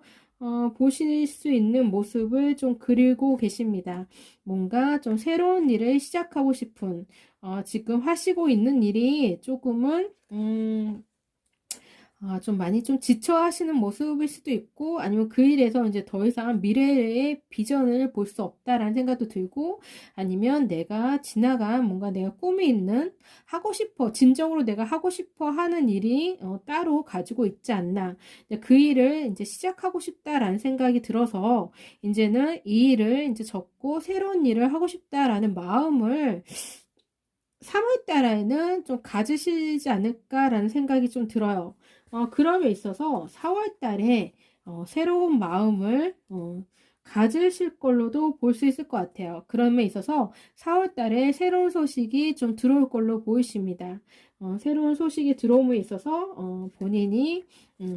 보실 수 있는 모습을 좀 그리고 계십니다. 뭔가 좀 새로운 일을 시작하고 싶은, 지금 하시고 있는 일이 조금은, 좀 많이 좀 지쳐 하시는 모습일 수도 있고, 아니면 그 일에서 이제 더 이상 미래의 비전을 볼 수 없다라는 생각도 들고, 아니면 내가 지나간 뭔가 내가 꿈이 있는, 하고 싶어, 진정으로 내가 하고 싶어 하는 일이 따로 가지고 있지 않나. 그 일을 이제 시작하고 싶다라는 생각이 들어서, 이제는 이 일을 이제 접고 새로운 일을 하고 싶다라는 마음을 3월 달에는 좀 가지시지 않을까라는 생각이 좀 들어요. 그럼에 있어서 4월 달에 새로운 마음을 가지실 걸로도 볼 수 있을 것 같아요. 그럼에 있어서 4월 달에 새로운 소식이 좀 들어올 걸로 보이십니다. 새로운 소식이 들어옴에 있어서 본인이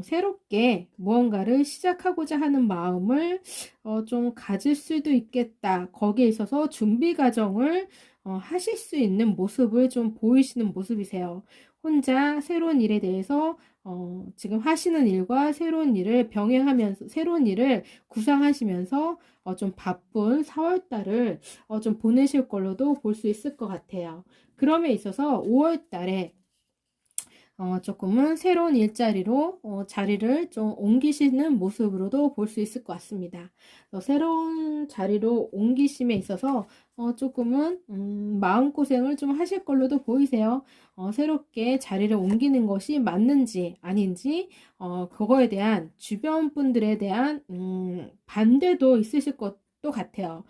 새롭게 무언가를 시작하고자 하는 마음을 좀 가질 수도 있겠다. 거기에 있어서 준비 과정을 하실 수 있는 모습을 좀 보이시는 모습이세요. 혼자 새로운 일에 대해서 지금 하시는 일과 새로운 일을 병행하면서 새로운 일을 구상하시면서 좀 바쁜 4월달을 좀 보내실 걸로도 볼 수 있을 것 같아요. 그럼에 있어서 5월달에 조금은 새로운 일자리로 자리를 좀 옮기시는 모습으로도 볼 수 있을 것 같습니다. 새로운 자리로 옮기심에 있어서 조금은 마음고생을 좀 하실 걸로도 보이세요. 새롭게 자리를 옮기는 것이 맞는지 아닌지 그거에 대한 주변 분들에 대한 반대도 있으실 것도 같아요.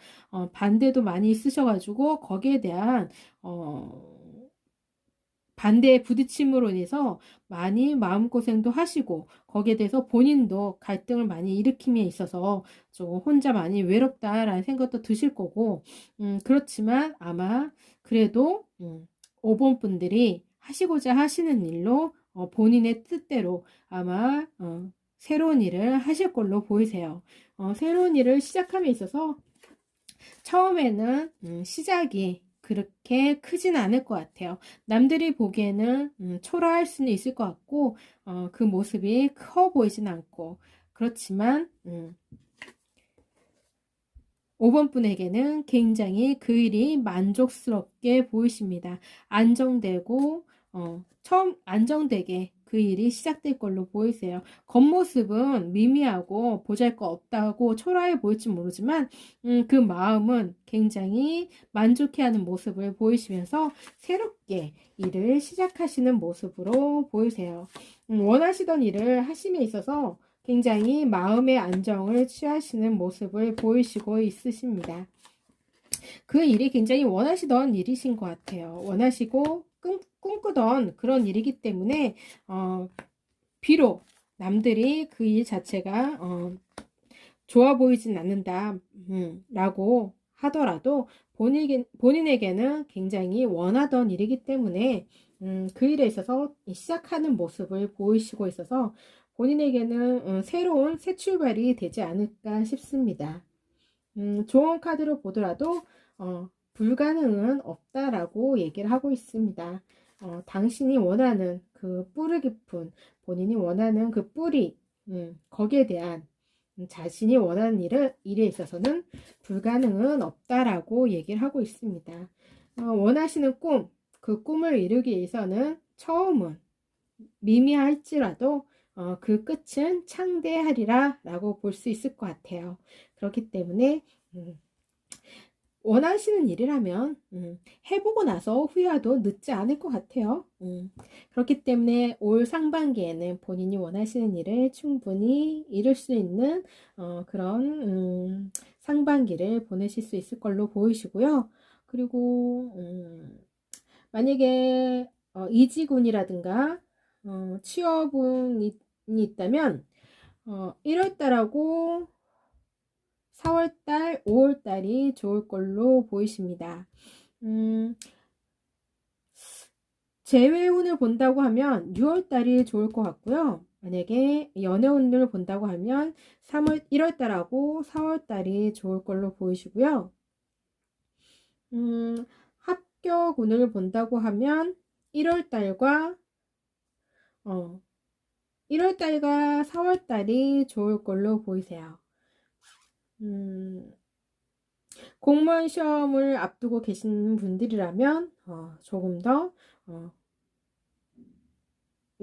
반대도 많이 있으셔가지고 거기에 대한 반대에 부딪힘으로 인해서 많이 마음고생도 하시고 거기에 대해서 본인도 갈등을 많이 일으킴에 있어서 좀 혼자 많이 외롭다라는 생각도 드실 거고 그렇지만 아마 그래도 5번 분들이 하시고자 하시는 일로 본인의 뜻대로 아마 새로운 일을 하실 걸로 보이세요. 새로운 일을 시작함에 있어서 처음에는 시작이 그렇게 크진 않을 것 같아요. 남들이 보기에는 초라할 수는 있을 것 같고 그 모습이 커 보이진 않고 그렇지만 5번 분에게는 굉장히 그 일이 만족스럽게 보이십니다. 안정되고 처음 안정되게 그 일이 시작될 걸로 보이세요. 겉모습은 미미하고 보잘것없다고 초라해 보일지 모르지만 그 마음은 굉장히 만족해하는 모습을 보이시면서 새롭게 일을 시작하시는 모습으로 보이세요. 원하시던 일을 하심에 있어서 굉장히 마음의 안정을 취하시는 모습을 보이시고 있으십니다. 그 일이 굉장히 원하시던 일이신 것 같아요. 원하시고 꿈꾸던 그런 일이기 때문에 비록 남들이 그 일 자체가 좋아 보이진 않는다 라고 하더라도 본인에게는 굉장히 원하던 일이기 때문에 그 일에 있어서 시작하는 모습을 보이시고 있어서 본인에게는 새로운 새 출발이 되지 않을까 싶습니다. 좋은 카드로 보더라도 불가능은 없다라고 얘기를 하고 있습니다. 당신이 원하는 그 뿌리 깊은 본인이 원하는 그 뿌리 거기에 대한 자신이 원하는 일에 있어서는 불가능은 없다라고 얘기를 하고 있습니다. 원하시는 그 꿈을 이루기 위해서는 처음은 미미할지라도 그 끝은 창대하리라 라고 볼 수 있을 것 같아요. 그렇기 때문에 원하시는 일이라면 해보고 나서 후회도 늦지 않을 것 같아요. 그렇기 때문에 올 상반기에는 본인이 원하시는 일을 충분히 이룰 수 있는 그런 상반기를 보내실 수 있을 걸로 보이시고요. 그리고 만약에 이직운이라든가 취업운이 있다면 1월달하고 4월달, 5월달이 좋을 걸로 보이십니다. 재회운을 본다고 하면 6월달이 좋을 것 같고요. 만약에 연애운을 본다고 하면 1월달하고 4월달이 좋을 걸로 보이시고요. 합격운을 본다고 하면 1월달과 4월달이 좋을 걸로 보이세요. 공무원 시험을 앞두고 계신 분들이라면 조금 더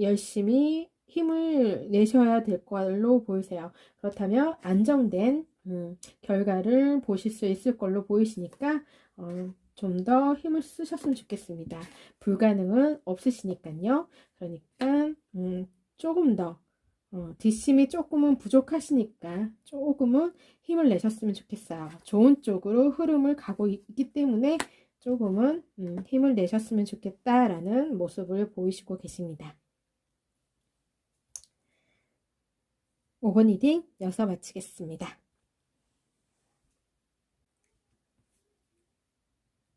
열심히 힘을 내셔야 될 걸로 보이세요. 그렇다면 안정된 결과를 보실 수 있을 걸로 보이시니까 좀 더 힘을 쓰셨으면 좋겠습니다. 불가능은 없으시니까요. 그러니까 조금 더 뒷심이 조금은 부족하시니까 조금은 힘을 내셨으면 좋겠어요. 좋은 쪽으로 흐름을 가고 있기 때문에 조금은 힘을 내셨으면 좋겠다라는 모습을 보이시고 계십니다. 5번 리딩 여기서 마치겠습니다.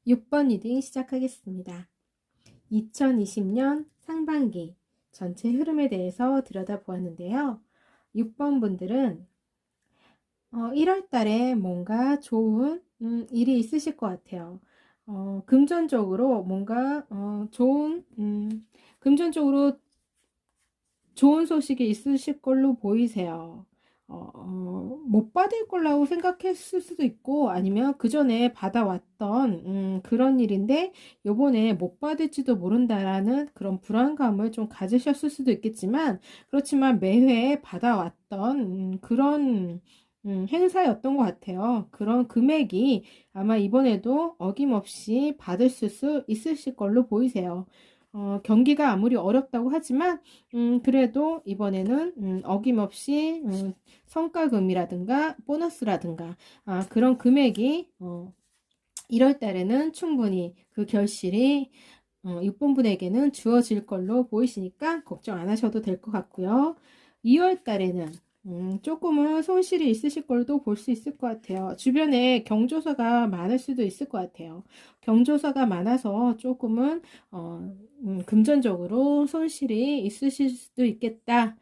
6번 리딩 시작하겠습니다. 2020년 상반기 전체 흐름에 대해서 들여다보았는데요. 6번 분들은 1월 달에 뭔가 좋은 일이 있으실 것 같아요. 금전적으로 뭔가 금전적으로 좋은 소식이 있으실 걸로 보이세요. 못 받을 거라고 생각했을 수도 있고 아니면 그 전에 받아왔던 그런 일인데 요번에 못 받을지도 모른다라는 그런 불안감을 좀 가지셨을 수도 있겠지만 그렇지만 매회 받아왔던 그런 행사였던 것 같아요. 그런 금액이 아마 이번에도 어김없이 받을 수 있으실 걸로 보이세요. 경기가 아무리 어렵다고 하지만 그래도 이번에는 어김없이 성과금이라든가 보너스라든가 그런 금액이 1월 달에는 충분히 그 결실이 6번 분에게는 주어질 걸로 보이시니까 걱정 안 하셔도 될 것 같고요. 2월 달에는 조금은 손실이 있으실 걸도 볼 수 있을 것 같아요. 주변에 경조사가 많을 수도 있을 것 같아요. 경조사가 많아서 조금은 금전적으로 손실이 있으실 수도 있겠다.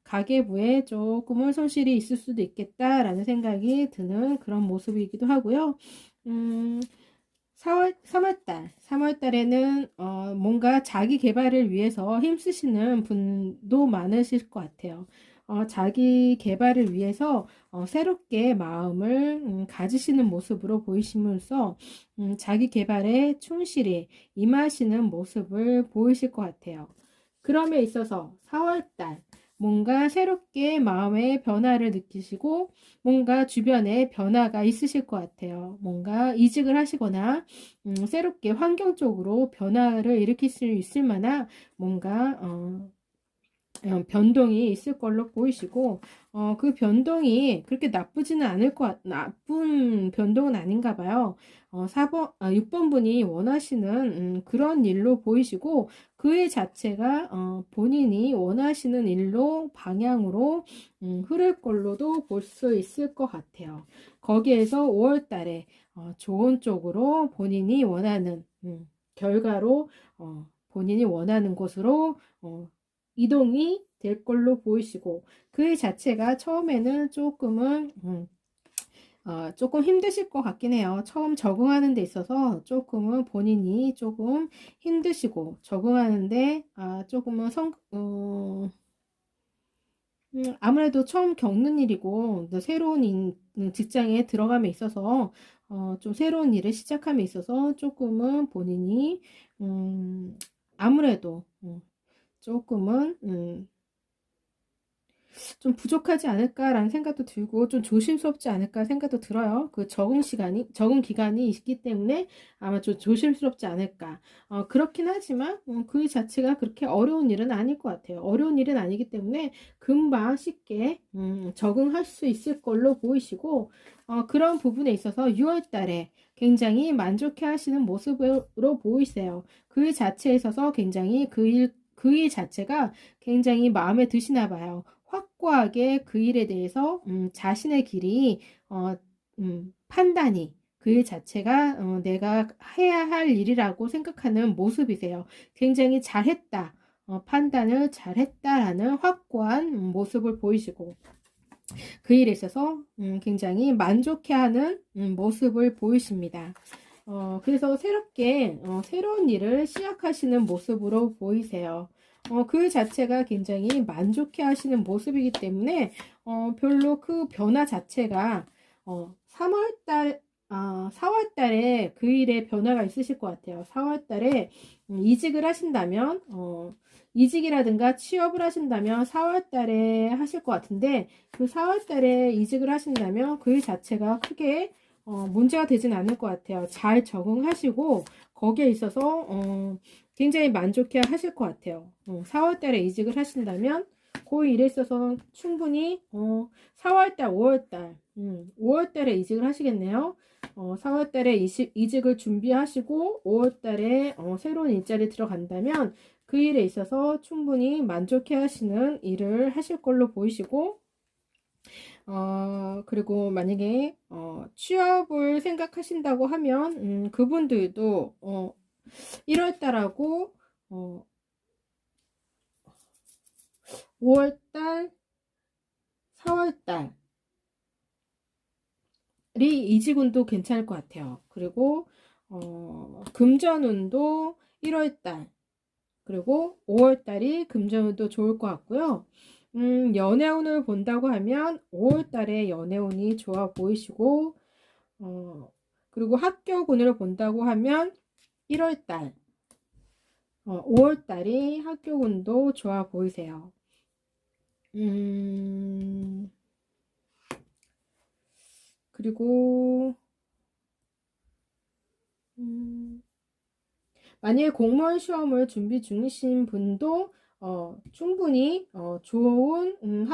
가계부에 조금은 손실이 있을 수도 있겠다라는 생각이 드는 그런 모습이기도 하고요. 3월달에는 뭔가 자기 개발을 위해서 힘쓰시는 분도 많으실 것 같아요. 자기 개발을 위해서 새롭게 마음을 가지시는 모습으로 보이시면서 자기 개발에 충실히 임하시는 모습을 보이실 것 같아요. 그럼에 있어서 4월달 뭔가 새롭게 마음의 변화를 느끼시고 뭔가 주변에 변화가 있으실 것 같아요. 뭔가 이직을 하시거나 새롭게 환경적으로 변화를 일으킬 수 있을 만한 뭔가 변동이 있을 걸로 보이시고 그 변동이 그렇게 나쁘지는 않을 나쁜 변동은 아닌가 봐요. 6번 분이 원하시는 그런 일로 보이시고 그의 자체가 본인이 원하시는 일로 방향으로 흐를 걸로도 볼 수 있을 것 같아요. 거기에서 5월 달에 좋은 쪽으로 본인이 원하는 결과로 본인이 원하는 곳으로 이동이 될 걸로 보이시고 그 자체가 처음에는 조금 힘드실 것 같긴 해요. 처음 적응하는 데 있어서 조금은 본인이 조금 힘드시고 적응하는데 조금은 아무래도 처음 겪는 일이고 새로운 직장에 들어감에 있어서 좀 새로운 일을 시작함에 있어서 조금은 본인이 아무래도 조금은 좀 부족하지 않을까라는 생각도 들고 좀 조심스럽지 않을까 생각도 들어요. 그 적응 기간이 있기 때문에 아마 좀 조심스럽지 않을까. 그렇긴 하지만 그 자체가 그렇게 어려운 일은 아닐 것 같아요. 어려운 일은 아니기 때문에 금방 쉽게 적응할 수 있을 걸로 보이시고 그런 부분에 있어서 6월 달에 굉장히 만족해 하시는 모습으로 보이세요. 그 자체에 있어서 굉장히 그 일 자체가 굉장히 마음에 드시나 봐요. 확고하게 그 일에 대해서 자신의 길이 판단이 그 일 자체가 내가 해야 할 일이라고 생각하는 모습이세요. 굉장히 잘했다. 판단을 잘했다라는 확고한 모습을 보이시고 그 일에 있어서 굉장히 만족해하는 모습을 보이십니다. 그래서 새로운 일을 시작하시는 모습으로 보이세요. 그 자체가 굉장히 만족해 하시는 모습이기 때문에, 별로 그 변화 자체가, 4월 달에 그 일에 변화가 있으실 것 같아요. 4월 달에 이직을 하신다면, 이직이라든가 취업을 하신다면 4월 달에 하실 것 같은데, 그 4월 달에 이직을 하신다면 그 일 자체가 크게 문제가 되진 않을 것 같아요. 잘 적응하시고 거기에 있어서 굉장히 만족해 하실 것 같아요. 4월 달에 이직을 하신다면 그 일에 있어서 충분히 4월 달, 5월 달, 5월 달에 이직을 하시겠네요. 4월 달에 이직을 준비하시고 5월 달에 새로운 일자리 들어간다면 그 일에 있어서 충분히 만족해 하시는 일을 하실 걸로 보이시고 그리고 만약에, 취업을 생각하신다고 하면, 그분들도, 1월달하고, 5월달, 4월달이 이직운도 괜찮을 것 같아요. 그리고, 금전운도 1월달, 그리고 5월달이 금전운도 좋을 것 같고요. 연애운을 본다고 하면 5월달에 연애운이 좋아 보이시고, 그리고 합격운을 본다고 하면 1월달, 5월달이 합격운도 좋아 보이세요. 그리고, 만약에 공무원 시험을 준비 중이신 분도 충분히 좋은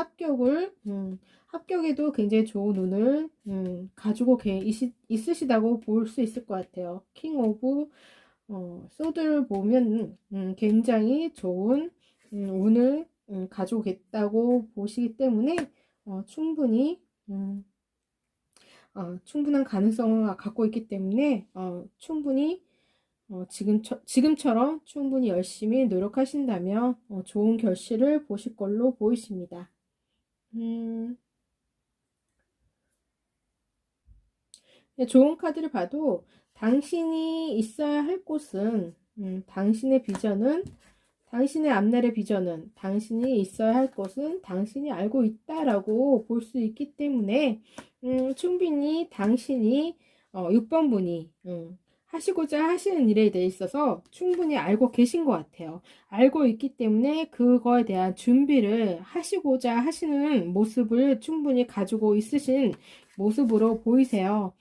합격에도 굉장히 좋은 운을 가지고 있으시다고 볼 수 있을 것 같아요. 킹 오브 소드를 보면 굉장히 좋은 운을 가지고 있다고 보시기 때문에 충분히 충분한 가능성을 갖고 있기 때문에 충분히 지금처럼 충분히 열심히 노력하신다면 좋은 결실을 보실 걸로 보이십니다. 좋은 카드를 봐도 당신이 있어야 할 곳은 당신의 비전은 당신의 앞날의 비전은 당신이 있어야 할 곳은 당신이 알고 있다라고 볼 수 있기 때문에 충분히 당신이 6번 분이 하시고자 하시는 일에 대해 있어서 충분히 알고 계신 것 같아요. 알고 있기 때문에 그거에 대한 준비를 하시고자 하시는 모습을 충분히 가지고 있으신 모습으로 보이세요.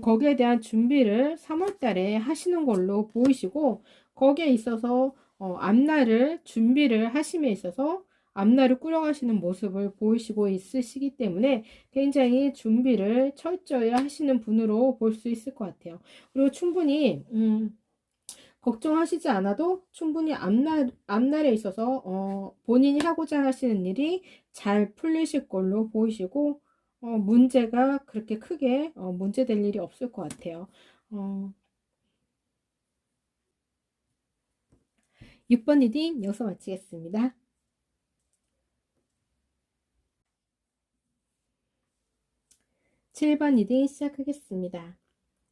거기에 대한 준비를 3월 달에 하시는 걸로 보이시고, 거기에 있어서 앞날을 준비를 하심에 있어서 앞날을 꾸려가시는 모습을 보이시고 있으시기 때문에 굉장히 준비를 철저히 하시는 분으로 볼 수 있을 것 같아요. 그리고 충분히 걱정하시지 않아도 충분히 앞날에 있어서 본인이 하고자 하시는 일이 잘 풀리실 걸로 보이시고, 문제가 그렇게 크게 문제될 일이 없을 것 같아요. 6번 리딩 여기서 마치겠습니다. 7번 리딩 시작하겠습니다.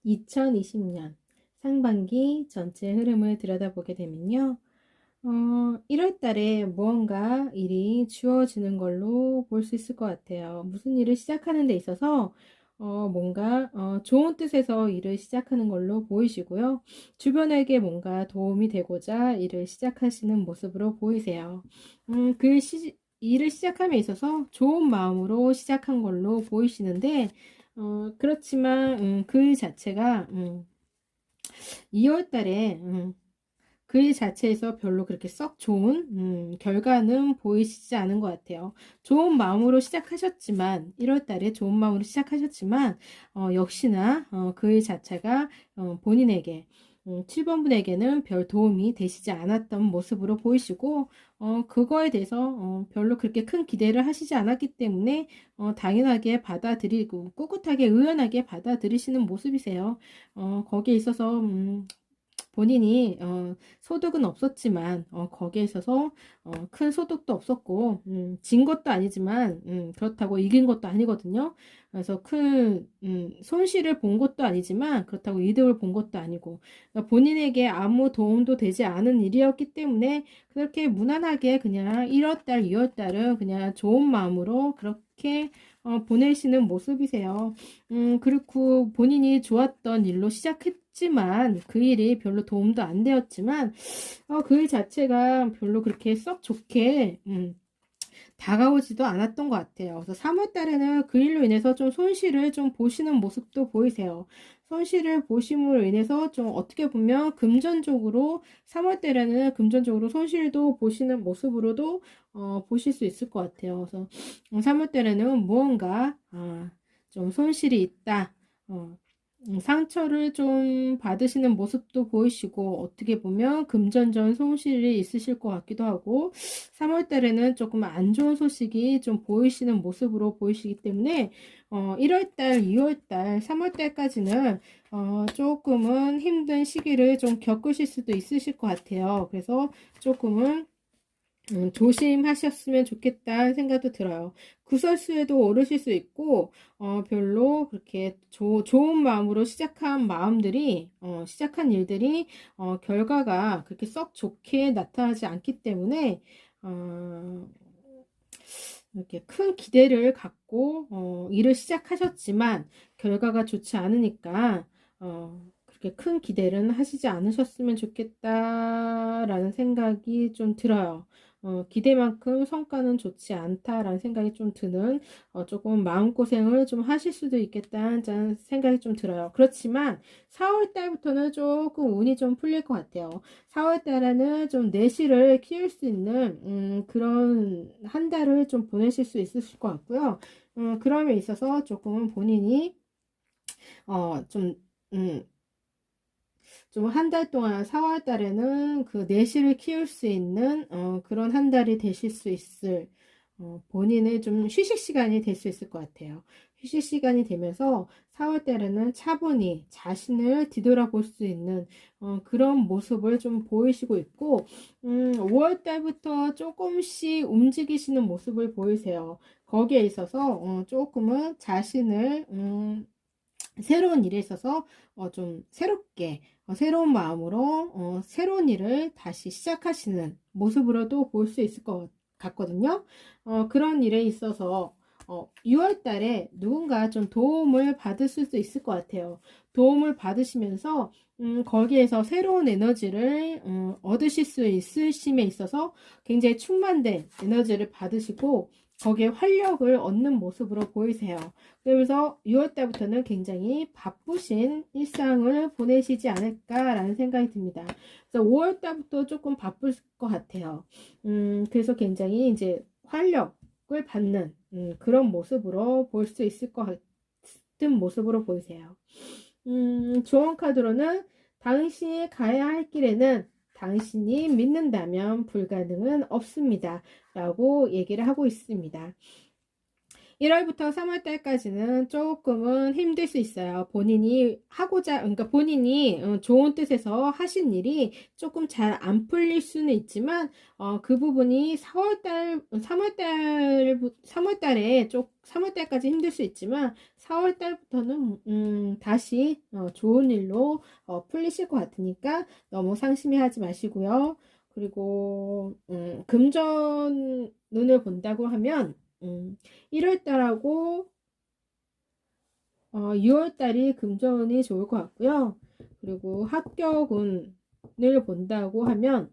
2020년 상반기 전체 흐름을 들여다보게 되면요. 1월 달에 무언가 일이 주어지는 걸로 볼 수 있을 것 같아요. 무슨 일을 시작하는 데 있어서 뭔가 좋은 뜻에서 일을 시작하는 걸로 보이시고요. 주변에게 뭔가 도움이 되고자 일을 시작하시는 모습으로 보이세요. 일을 시작함에 있어서 좋은 마음으로 시작한 걸로 보이시는데, 그렇지만 그 자체가 2월 달에 그 일 자체에서 별로 그렇게 썩 좋은 결과는 보이시지 않은 것 같아요. 좋은 마음으로 시작하셨지만 1월 달에 좋은 마음으로 시작하셨지만 역시나 그 일 자체가 본인에게 7번 분에게는 별 도움이 되시지 않았던 모습으로 보이시고, 그거에 대해서 별로 그렇게 큰 기대를 하시지 않았기 때문에 당연하게 받아들이고 꿋꿋하게 의연하게 받아들이시는 모습이세요. 거기에 있어서 본인이 소득은 없었지만 거기에 있어서 큰 소득도 없었고 진 것도 아니지만 그렇다고 이긴 것도 아니거든요. 그래서 큰 손실을 본 것도 아니지만 그렇다고 이득을 본 것도 아니고, 그러니까 본인에게 아무 도움도 되지 않은 일이었기 때문에 그렇게 무난하게 그냥 1월달, 2월달은 그냥 좋은 마음으로 그렇게 보내시는 모습이세요. 그리고 본인이 좋았던 일로 시작했지만 그 일이 별로 도움도 안 되었지만 그 일 자체가 별로 그렇게 썩 좋게 다가오지도 않았던 것 같아요. 그래서 3월 달에는 그 일로 인해서 좀 손실을 좀 보시는 모습도 보이세요. 손실을 보심으로 인해서 좀 어떻게 보면 금전적으로 3월 달에는 금전적으로 손실도 보시는 모습으로도 보실 수 있을 것 같아요. 그래서 3월 달에는 무언가 좀 손실이 있다. 상처를 좀 받으시는 모습도 보이시고, 어떻게 보면 금전적 손실이 있으실 것 같기도 하고, 3월 달에는 조금 안 좋은 소식이 좀 보이시는 모습으로 보이시기 때문에 1월 달, 2월 달, 3월 달까지는 조금은 힘든 시기를 좀 겪으실 수도 있으실 것 같아요. 그래서 조금은 조심하셨으면 좋겠다는 생각도 들어요. 구설수에도 오르실 수 있고, 별로 그렇게 좋은 마음으로 시작한 마음들이, 시작한 일들이, 결과가 그렇게 썩 좋게 나타나지 않기 때문에, 이렇게 큰 기대를 갖고, 일을 시작하셨지만, 결과가 좋지 않으니까, 그렇게 큰 기대는 하시지 않으셨으면 좋겠다라는 생각이 좀 들어요. 기대만큼 성과는 좋지 않다라는 생각이 좀 드는, 조금 마음고생을 좀 하실 수도 있겠다는 생각이 좀 들어요. 그렇지만 4월 달부터는 조금 운이 좀 풀릴 것 같아요. 4월 달에는 좀 내실을 키울 수 있는 그런 한 달을 좀 보내실 수 있으실 것 같고요. 그럼에 있어서 조금은 본인이 좀 좀 한 달 동안 4월 달에는 그 내실을 키울 수 있는 그런 한 달이 되실 수 있을, 본인의 좀 휴식 시간이 될 수 있을 것 같아요. 휴식 시간이 되면서 4월 달에는 차분히 자신을 뒤돌아볼 수 있는 그런 모습을 좀 보이시고 있고, 5월 달부터 조금씩 움직이시는 모습을 보이세요. 거기에 있어서 조금은 자신을 새로운 일에 있어서 좀 새롭게 새로운 마음으로 새로운 일을 다시 시작하시는 모습으로도 볼 수 있을 것 같거든요. 그런 일에 있어서 6월 달에 누군가 좀 도움을 받으실 수 있을 것 같아요. 도움을 받으시면서 거기에서 새로운 에너지를 얻으실 수 있으심에 있어서 굉장히 충만된 에너지를 받으시고 거기에 활력을 얻는 모습으로 보이세요. 그러면서 6월 달부터는 굉장히 바쁘신 일상을 보내시지 않을까라는 생각이 듭니다. 그래서 5월 달부터 조금 바쁠 것 같아요. 그래서 굉장히 이제 활력을 받는 그런 모습으로 볼 수 있을 것 같은 모습으로 보이세요. 좋은 카드로는 당신이 가야 할 길에는 당신이 믿는다면 불가능은 없습니다. 라고 얘기를 하고 있습니다. 1월부터 3월달까지는 조금은 힘들 수 있어요. 본인이 하고자, 그러니까 본인이 좋은 뜻에서 하신 일이 조금 잘 안 풀릴 수는 있지만, 그 부분이 3월달까지 힘들 수 있지만, 4월달부터는, 다시, 좋은 일로, 풀리실 것 같으니까 너무 상심해 하지 마시고요. 그리고, 금전 눈을 본다고 하면, 1월달하고 6월달이 금전운이 좋을 것 같고요. 그리고 합격운을 본다고 하면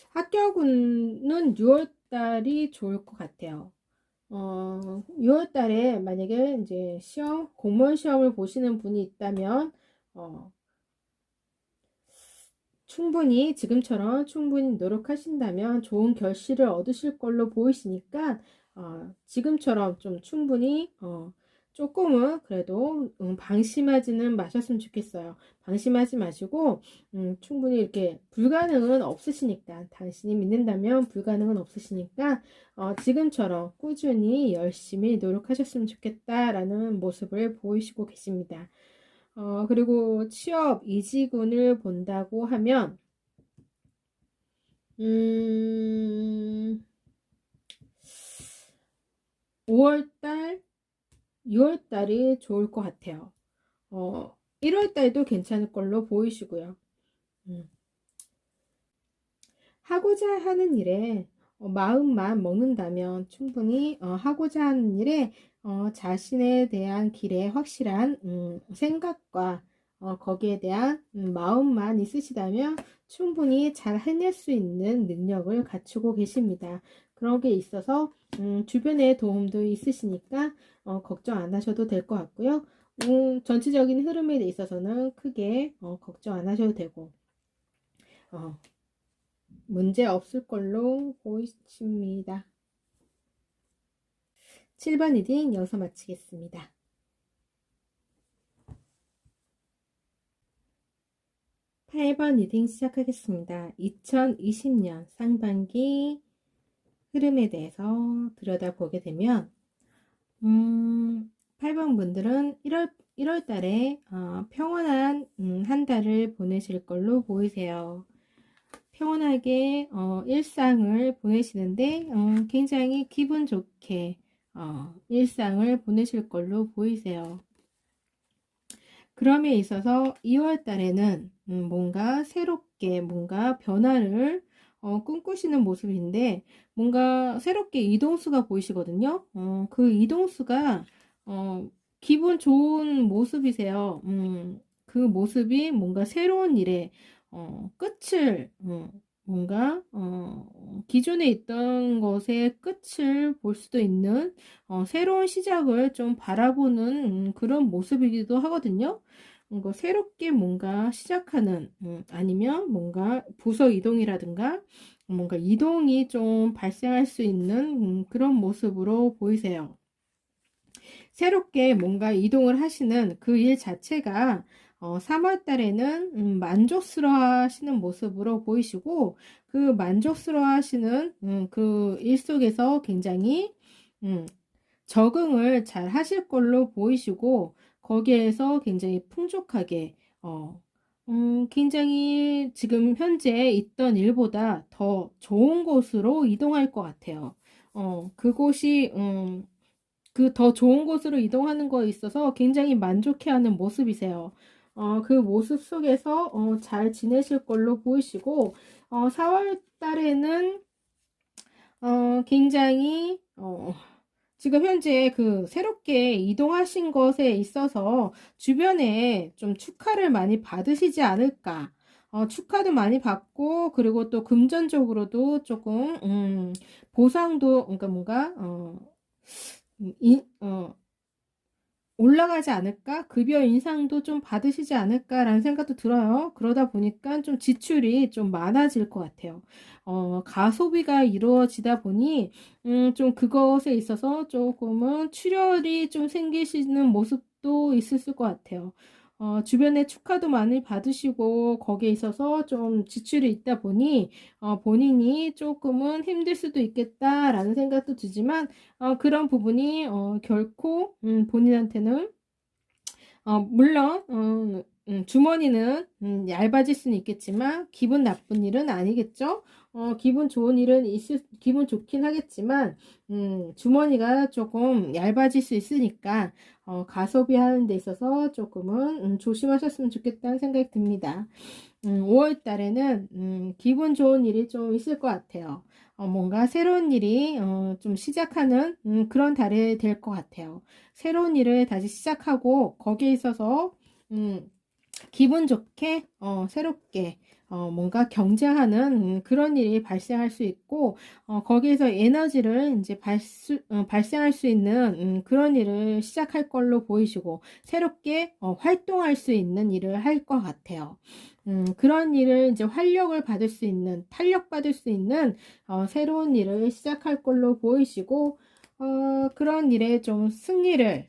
합격운은 6월달이 좋을 것 같아요. 6월달에 만약에 이제 공무원 시험을 보시는 분이 있다면 지금처럼 충분히 노력하신다면 좋은 결실을 얻으실 걸로 보이시니까, 지금처럼 좀 충분히, 조금은 그래도, 방심하지는 마셨으면 좋겠어요. 방심하지 마시고, 충분히 이렇게 불가능은 없으시니까, 당신이 믿는다면 불가능은 없으시니까, 지금처럼 꾸준히 열심히 노력하셨으면 좋겠다라는 모습을 보이시고 계십니다. 그리고 취업 이직운을 본다고 하면, 5월달, 6월달이 좋을 것 같아요. 1월달도 괜찮을 걸로 보이시고요. 하고자 하는 일에 마음만 먹는다면 충분히 하고자 하는 일에 자신에 대한 길에 확실한 생각과 거기에 대한 마음만 있으시다면 충분히 잘 해낼 수 있는 능력을 갖추고 계십니다. 그런 게 있어서 주변의 도움도 있으시니까 걱정 안 하셔도 될 것 같고요. 전체적인 흐름에 있어서는 크게 걱정 안 하셔도 되고 문제 없을 걸로 보이십니다. 7번 리딩 여기서 마치겠습니다. 8번 리딩 시작하겠습니다. 2020년 상반기 흐름에 대해서 들여다보게 되면 8번 분들은 1월 달에 평온한 한 달을 보내실 걸로 보이세요. 평온하게 일상을 보내시는데 굉장히 기분 좋게 일상을 보내실 걸로 보이세요. 그럼에 있어서 2월 달에는 뭔가 새롭게 뭔가 변화를 꿈꾸시는 모습인데 뭔가 새롭게 이동수가 보이시거든요. 그 이동수가 기분 좋은 모습이세요. 그 모습이 뭔가 새로운 일에 끝을 뭔가 기존에 있던 것의 끝을 볼 수도 있는 새로운 시작을 좀 바라보는 그런 모습이기도 하거든요. 새롭게 뭔가 시작하는 아니면 뭔가 부서 이동이라든가 뭔가 이동이 좀 발생할 수 있는 그런 모습으로 보이세요. 새롭게 뭔가 이동을 하시는 그 일 자체가 3월 달에는 만족스러워 하시는 모습으로 보이시고 그 만족스러워 하시는 그 일 속에서 굉장히 적응을 잘 하실 걸로 보이시고 거기에서 굉장히 풍족하게 굉장히 지금 현재 있던 일보다 더 좋은 곳으로 이동할 것 같아요. 그곳이 그 더 좋은 곳으로 이동하는 거에 있어서 굉장히 만족해하는 모습이세요. 그 모습 속에서 잘 지내실 걸로 보이시고 4월 달에는 굉장히, 지금 현재 그 새롭게 이동하신 것에 있어서 주변에 좀 축하를 많이 받으시지 않을까. 축하도 많이 받고, 그리고 또 금전적으로도 조금, 보상도, 그러니까 뭔가, 올라가지 않을까? 급여 인상도 좀 받으시지 않을까라는 생각도 들어요. 그러다 보니까 좀 지출이 좀 많아질 것 같아요. 가소비가 이루어지다 보니, 좀 그것에 있어서 조금은 출혈이 좀 생기시는 모습도 있을 것 같아요. 주변에 축하도 많이 받으시고, 거기에 있어서 좀 지출이 있다 보니, 본인이 조금은 힘들 수도 있겠다라는 생각도 들지만, 그런 부분이 결코 본인한테는 물론 주머니는 얇아질 수는 있겠지만 기분 나쁜 일은 아니겠죠. 기분 좋은 일은 기분 좋긴 하겠지만 주머니가 조금 얇아질 수 있으니까 가소비 하는 데 있어서 조금은 조심하셨으면 좋겠다는 생각이 듭니다. 5월 달에는 기분 좋은 일이 좀 있을 것 같아요. 뭔가 새로운 일이 좀 시작하는 그런 달이 될 것 같아요. 새로운 일을 다시 시작하고 거기에 있어서 기분 좋게 새롭게 뭔가 경쟁하는 그런 일이 발생할 수 있고 거기에서 에너지를 이제 발생할 수 있는 그런 일을 시작할 걸로 보이시고 새롭게 활동할 수 있는 일을 할 것 같아요. 그런 일을 이제 활력을 받을 수 있는 탄력 받을 수 있는 새로운 일을 시작할 걸로 보이시고 그런 일에 좀 승리를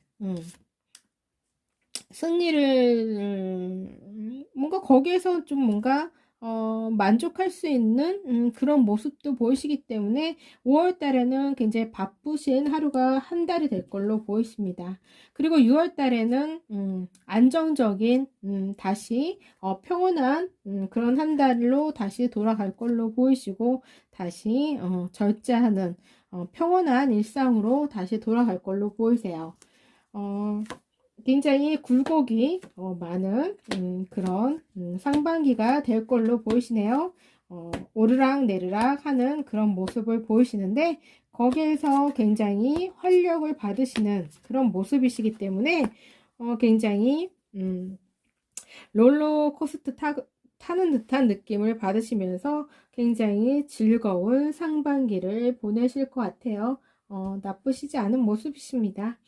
뭔가 거기에서 좀 뭔가 만족할 수 있는 그런 모습도 보이시기 때문에 5월 달에는 굉장히 바쁘신 하루가 한 달이 될 걸로 보이십니다. 그리고 6월 달에는 안정적인 다시 평온한 그런 한 달로 다시 돌아갈 걸로 보이시고 다시 절제하는 평온한 일상으로 다시 돌아갈 걸로 보이세요. 굉장히 굴곡이 많은 그런 상반기가 될 걸로 보이시네요. 오르락 내리락 하는 그런 모습을 보이시는데 거기에서 굉장히 활력을 받으시는 그런 모습이시기 때문에 굉장히 롤러코스터 타는 듯한 느낌을 받으시면서 굉장히 즐거운 상반기를 보내실 것 같아요. 나쁘시지 않은 모습이십니다.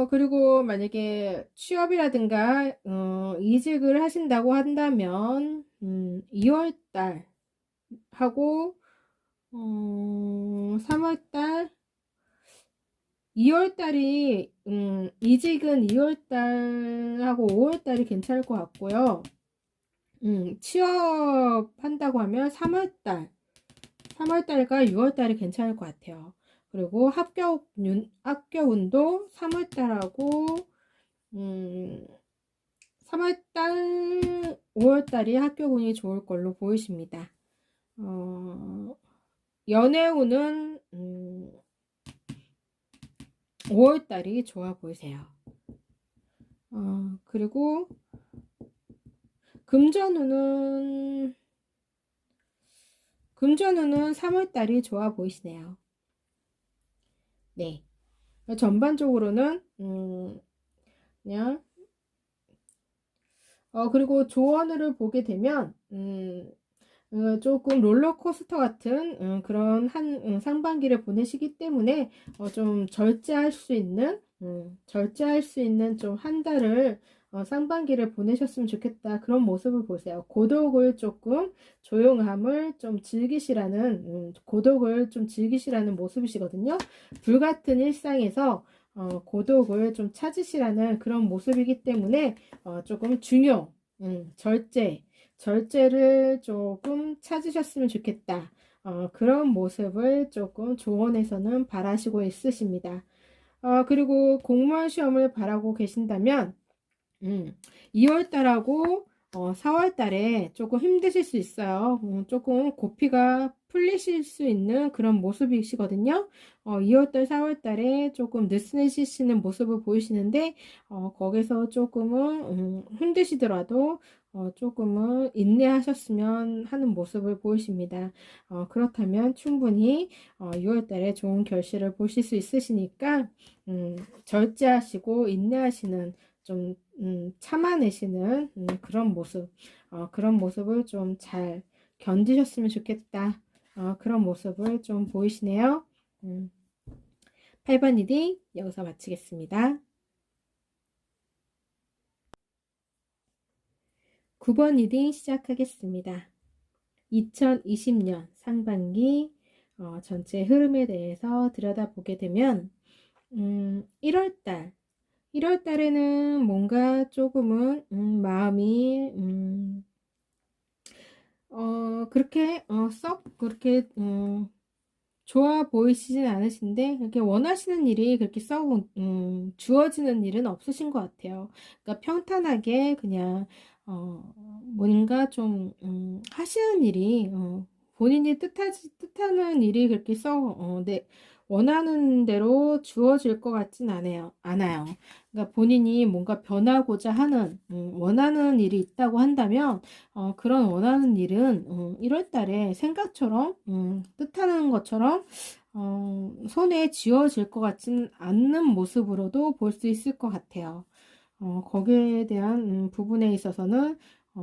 그리고 만약에 취업이라든가, 이직을 하신다고 한다면, 2월달 하고, 3월달, 2월달이, 이직은 2월달하고 5월달이 괜찮을 것 같고요. 취업한다고 하면 3월달과 6월달이 괜찮을 것 같아요. 그리고 합격운도 3월달하고 3월달, 5월달이 합격운이 좋을 걸로 보이십니다. 연애운은 5월달이 좋아 보이세요. 그리고 금전운은 3월달이 좋아 보이시네요. 네. 전반적으로는 그냥 그리고 조언을 보게 되면 조금 롤러코스터 같은 그런 상반기를 보내시기 때문에 좀 절제할 수 있는 좀 한 달을 상반기를 보내셨으면 좋겠다 그런 모습을 보세요. 고독을 조금 조용함을 좀 즐기시라는 고독을 좀 즐기시라는 모습이시거든요. 불같은 일상에서 고독을 좀 찾으시라는 그런 모습이기 때문에 조금 절제를 조금 찾으셨으면 좋겠다. 그런 모습을 조금 조언에서는 바라시고 있으십니다. 그리고 공무원 시험을 바라고 계신다면 2월달하고 4월달에 조금 힘드실 수 있어요. 조금 고피가 풀리실 수 있는 그런 모습이시거든요. 2월달, 4월달에 조금 느슨해지시는 모습을 보이시는데 거기서 조금은 힘드시더라도 조금은 인내하셨으면 하는 모습을 보이십니다. 그렇다면 충분히 6월 달에 좋은 결실을 보실 수 있으시니까 절제하시고 인내하시는 좀 참아내시는 그런 모습, 그런 모습을 좀 잘 견디셨으면 좋겠다. 그런 모습을 좀 보이시네요. 8번 리딩 여기서 마치겠습니다. 9번 리딩 시작하겠습니다. 2020년 상반기 전체 흐름에 대해서 들여다보게 되면 1월 달에는 뭔가 조금은 마음이 그렇게 썩 그렇게 좋아 보이시진 않으신데 그렇게 원하시는 일이 그렇게 썩 주어지는 일은 없으신 것 같아요. 그러니까 평탄하게 그냥 뭔가 좀 하시는 일이 본인이 뜻하는 일이 그렇게 네, 원하는 대로 주어질 것 같진 않아요. 그러니까 본인이 뭔가 변하고자 하는 원하는 일이 있다고 한다면 그런 원하는 일은 1월 달에 생각처럼 뜻하는 것처럼 손에 쥐어질 것 같진 않는 모습으로도 볼 수 있을 것 같아요. 거기에 대한 부분에 있어서는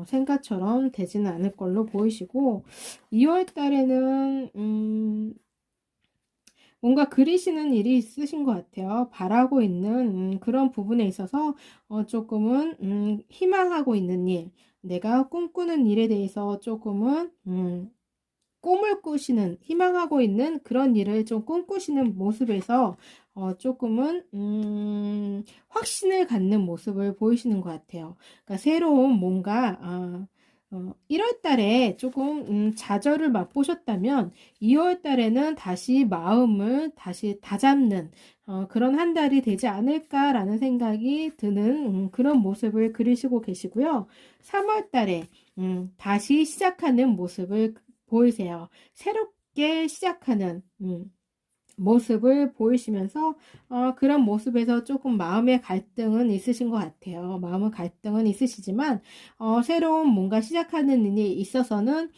생각처럼 되지는 않을 걸로 보이시고 2월 달에는 뭔가 그리시는 일이 있으신 것 같아요. 바라고 있는 그런 부분에 있어서 조금은 희망하고 있는 일, 내가 꿈꾸는 일에 대해서 조금은 꿈을 꾸시는, 희망하고 있는 그런 일을 좀 꿈꾸시는 모습에서 조금은 확신을 갖는 모습을 보이시는 것 같아요. 그러니까 새로운 뭔가 1월 달에 조금 좌절을 맛보셨다면 2월 달에는 다시 마음을 다시 다잡는 그런 한 달이 되지 않을까라는 생각이 드는 그런 모습을 그리시고 계시고요. 3월 달에 다시 시작하는 모습을 보이세요. 새롭게 시작하는 모습을 보이시면서 그런 모습에서 조금 마음의 갈등은 있으신 것 같아요. 마음의 갈등은 있으시지만 새로운 뭔가 시작하는 일이 있어서는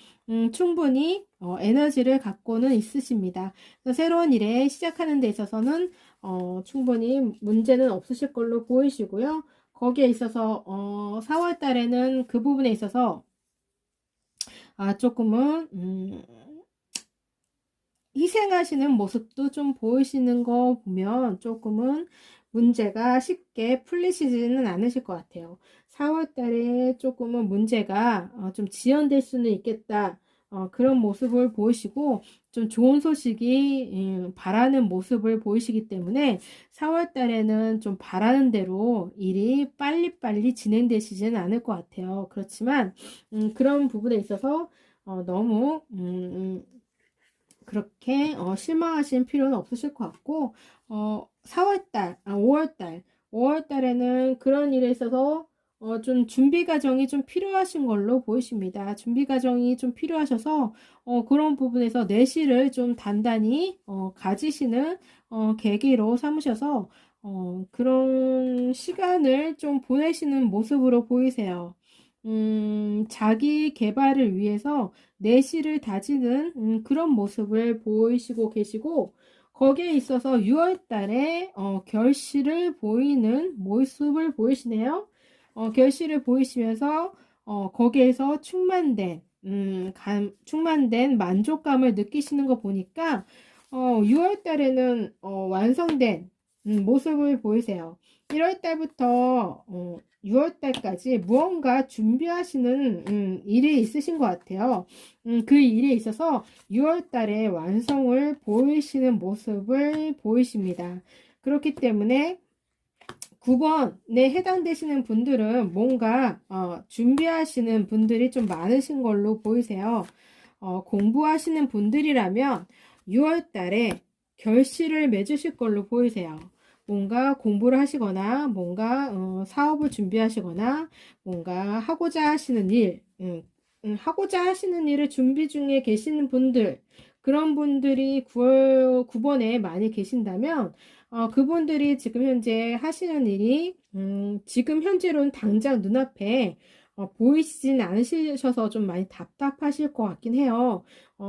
충분히 에너지를 갖고는 있으십니다. 새로운 일에 시작하는 데 있어서는 충분히 문제는 없으실 걸로 보이시고요. 거기에 있어서 4월 달에는 그 부분에 있어서 조금은 희생하시는 모습도 좀 보이시는 거 보면 조금은 문제가 쉽게 풀리시지는 않으실 것 같아요. 4월 달에 조금은 문제가 좀 지연될 수는 있겠다. 그런 모습을 보이시고 좀 좋은 소식이 바라는 모습을 보이시기 때문에 4월 달에는 좀 바라는 대로 일이 빨리빨리 진행되시지는 않을 것 같아요. 그렇지만 그런 부분에 있어서 너무 그렇게 실망하실 필요는 없으실 것 같고 5월 달에는 그런 일에 있어서 좀 준비 과정이 좀 필요하신 걸로 보이십니다. 준비 과정이 좀 필요하셔서 그런 부분에서 내실을 좀 단단히 가지시는 계기로 삼으셔서 그런 시간을 좀 보내시는 모습으로 보이세요. 자기 개발을 위해서 내실을 다지는 그런 모습을 보이시고 계시고 거기에 있어서 6월 달에 결실을 보이는 모습을 보이시네요. 결실을 보이시면서 거기에서 충만된 만족감을 느끼시는 거 보니까 6월 달에는 완성된 모습을 보이세요. 1월 달부터 6월 달까지 무언가 준비하시는 일이 있으신 것 같아요. 그 일에 있어서 6월 달에 완성을 보이시는 모습을 보이십니다. 그렇기 때문에 9번에 해당되시는 분들은 뭔가 준비하시는 분들이 좀 많으신 걸로 보이세요. 공부하시는 분들이라면 6월 달에 결실을 맺으실 걸로 보이세요. 뭔가 공부를 하시거나 뭔가 사업을 준비하시거나 뭔가 하고자 하시는 일, 하고자 하시는 일을 준비 중에 계시는 분들, 그런 분들이 9번에 많이 계신다면 그분들이 지금 현재 하시는 일이 지금 현재로는 당장 눈앞에 보이시진 않으셔서 좀 많이 답답하실 것 같긴 해요.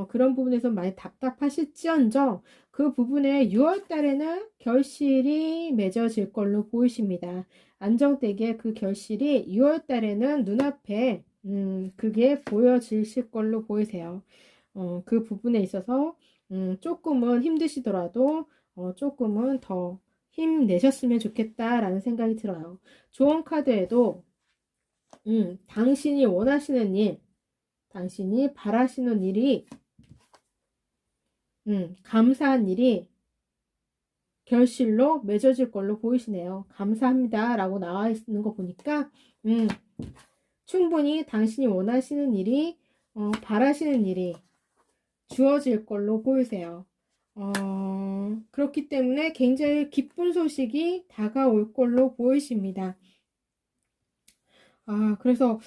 그런 부분에서 많이 답답하실지언정 그 부분에 6월 달에는 결실이 맺어질 걸로 보이십니다. 안정되게 그 결실이 6월 달에는 눈앞에 그게 보여지실 걸로 보이세요. 그 부분에 있어서 조금은 힘드시더라도 조금은 더 힘내셨으면 좋겠다라는 생각이 들어요. 좋은 카드에도 당신이 원하시는 일, 당신이 바라시는 일이 감사한 일이 결실로 맺어질 걸로 보이시네요. 감사합니다 라고 나와 있는 거 보니까 충분히 당신이 원하시는 일이 바라시는 일이 주어질 걸로 보이세요. 그렇기 때문에 굉장히 기쁜 소식이 다가올 걸로 보이십니다. 그래서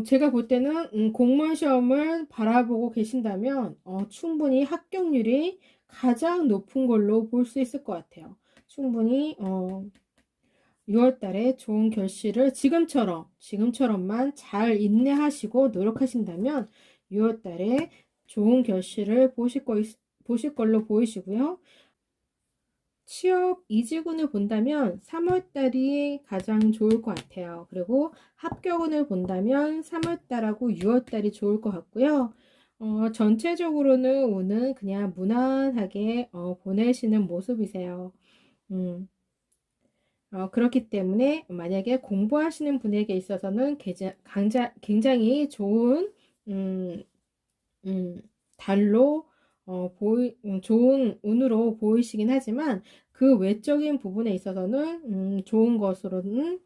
제가 볼 때는 공무원 시험을 바라보고 계신다면 충분히 합격률이 가장 높은 걸로 볼 수 있을 것 같아요. 충분히 6월 달에 좋은 결실을 지금처럼만 잘 인내하시고 노력하신다면 6월 달에 좋은 결실을 보실 걸로 보이시고요. 취업 이직운을 본다면 3월달이 가장 좋을 것 같아요. 그리고 합격운을 본다면 3월달하고 6월달이 좋을 것 같고요. 전체적으로는 운은 그냥 무난하게 보내시는 모습이세요. 그렇기 때문에 만약에 공부하시는 분에게 있어서는 굉장히 좋은 달로 좋은 운으로 보이시긴 하지만 그 외적인 부분에 있어서는 좋은 것으로는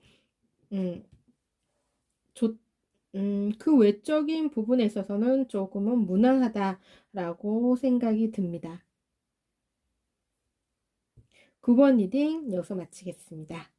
음, 그 외적인 부분에 있어서는 조금은 무난하다라고 생각이 듭니다. 9번 리딩 여기서 마치겠습니다.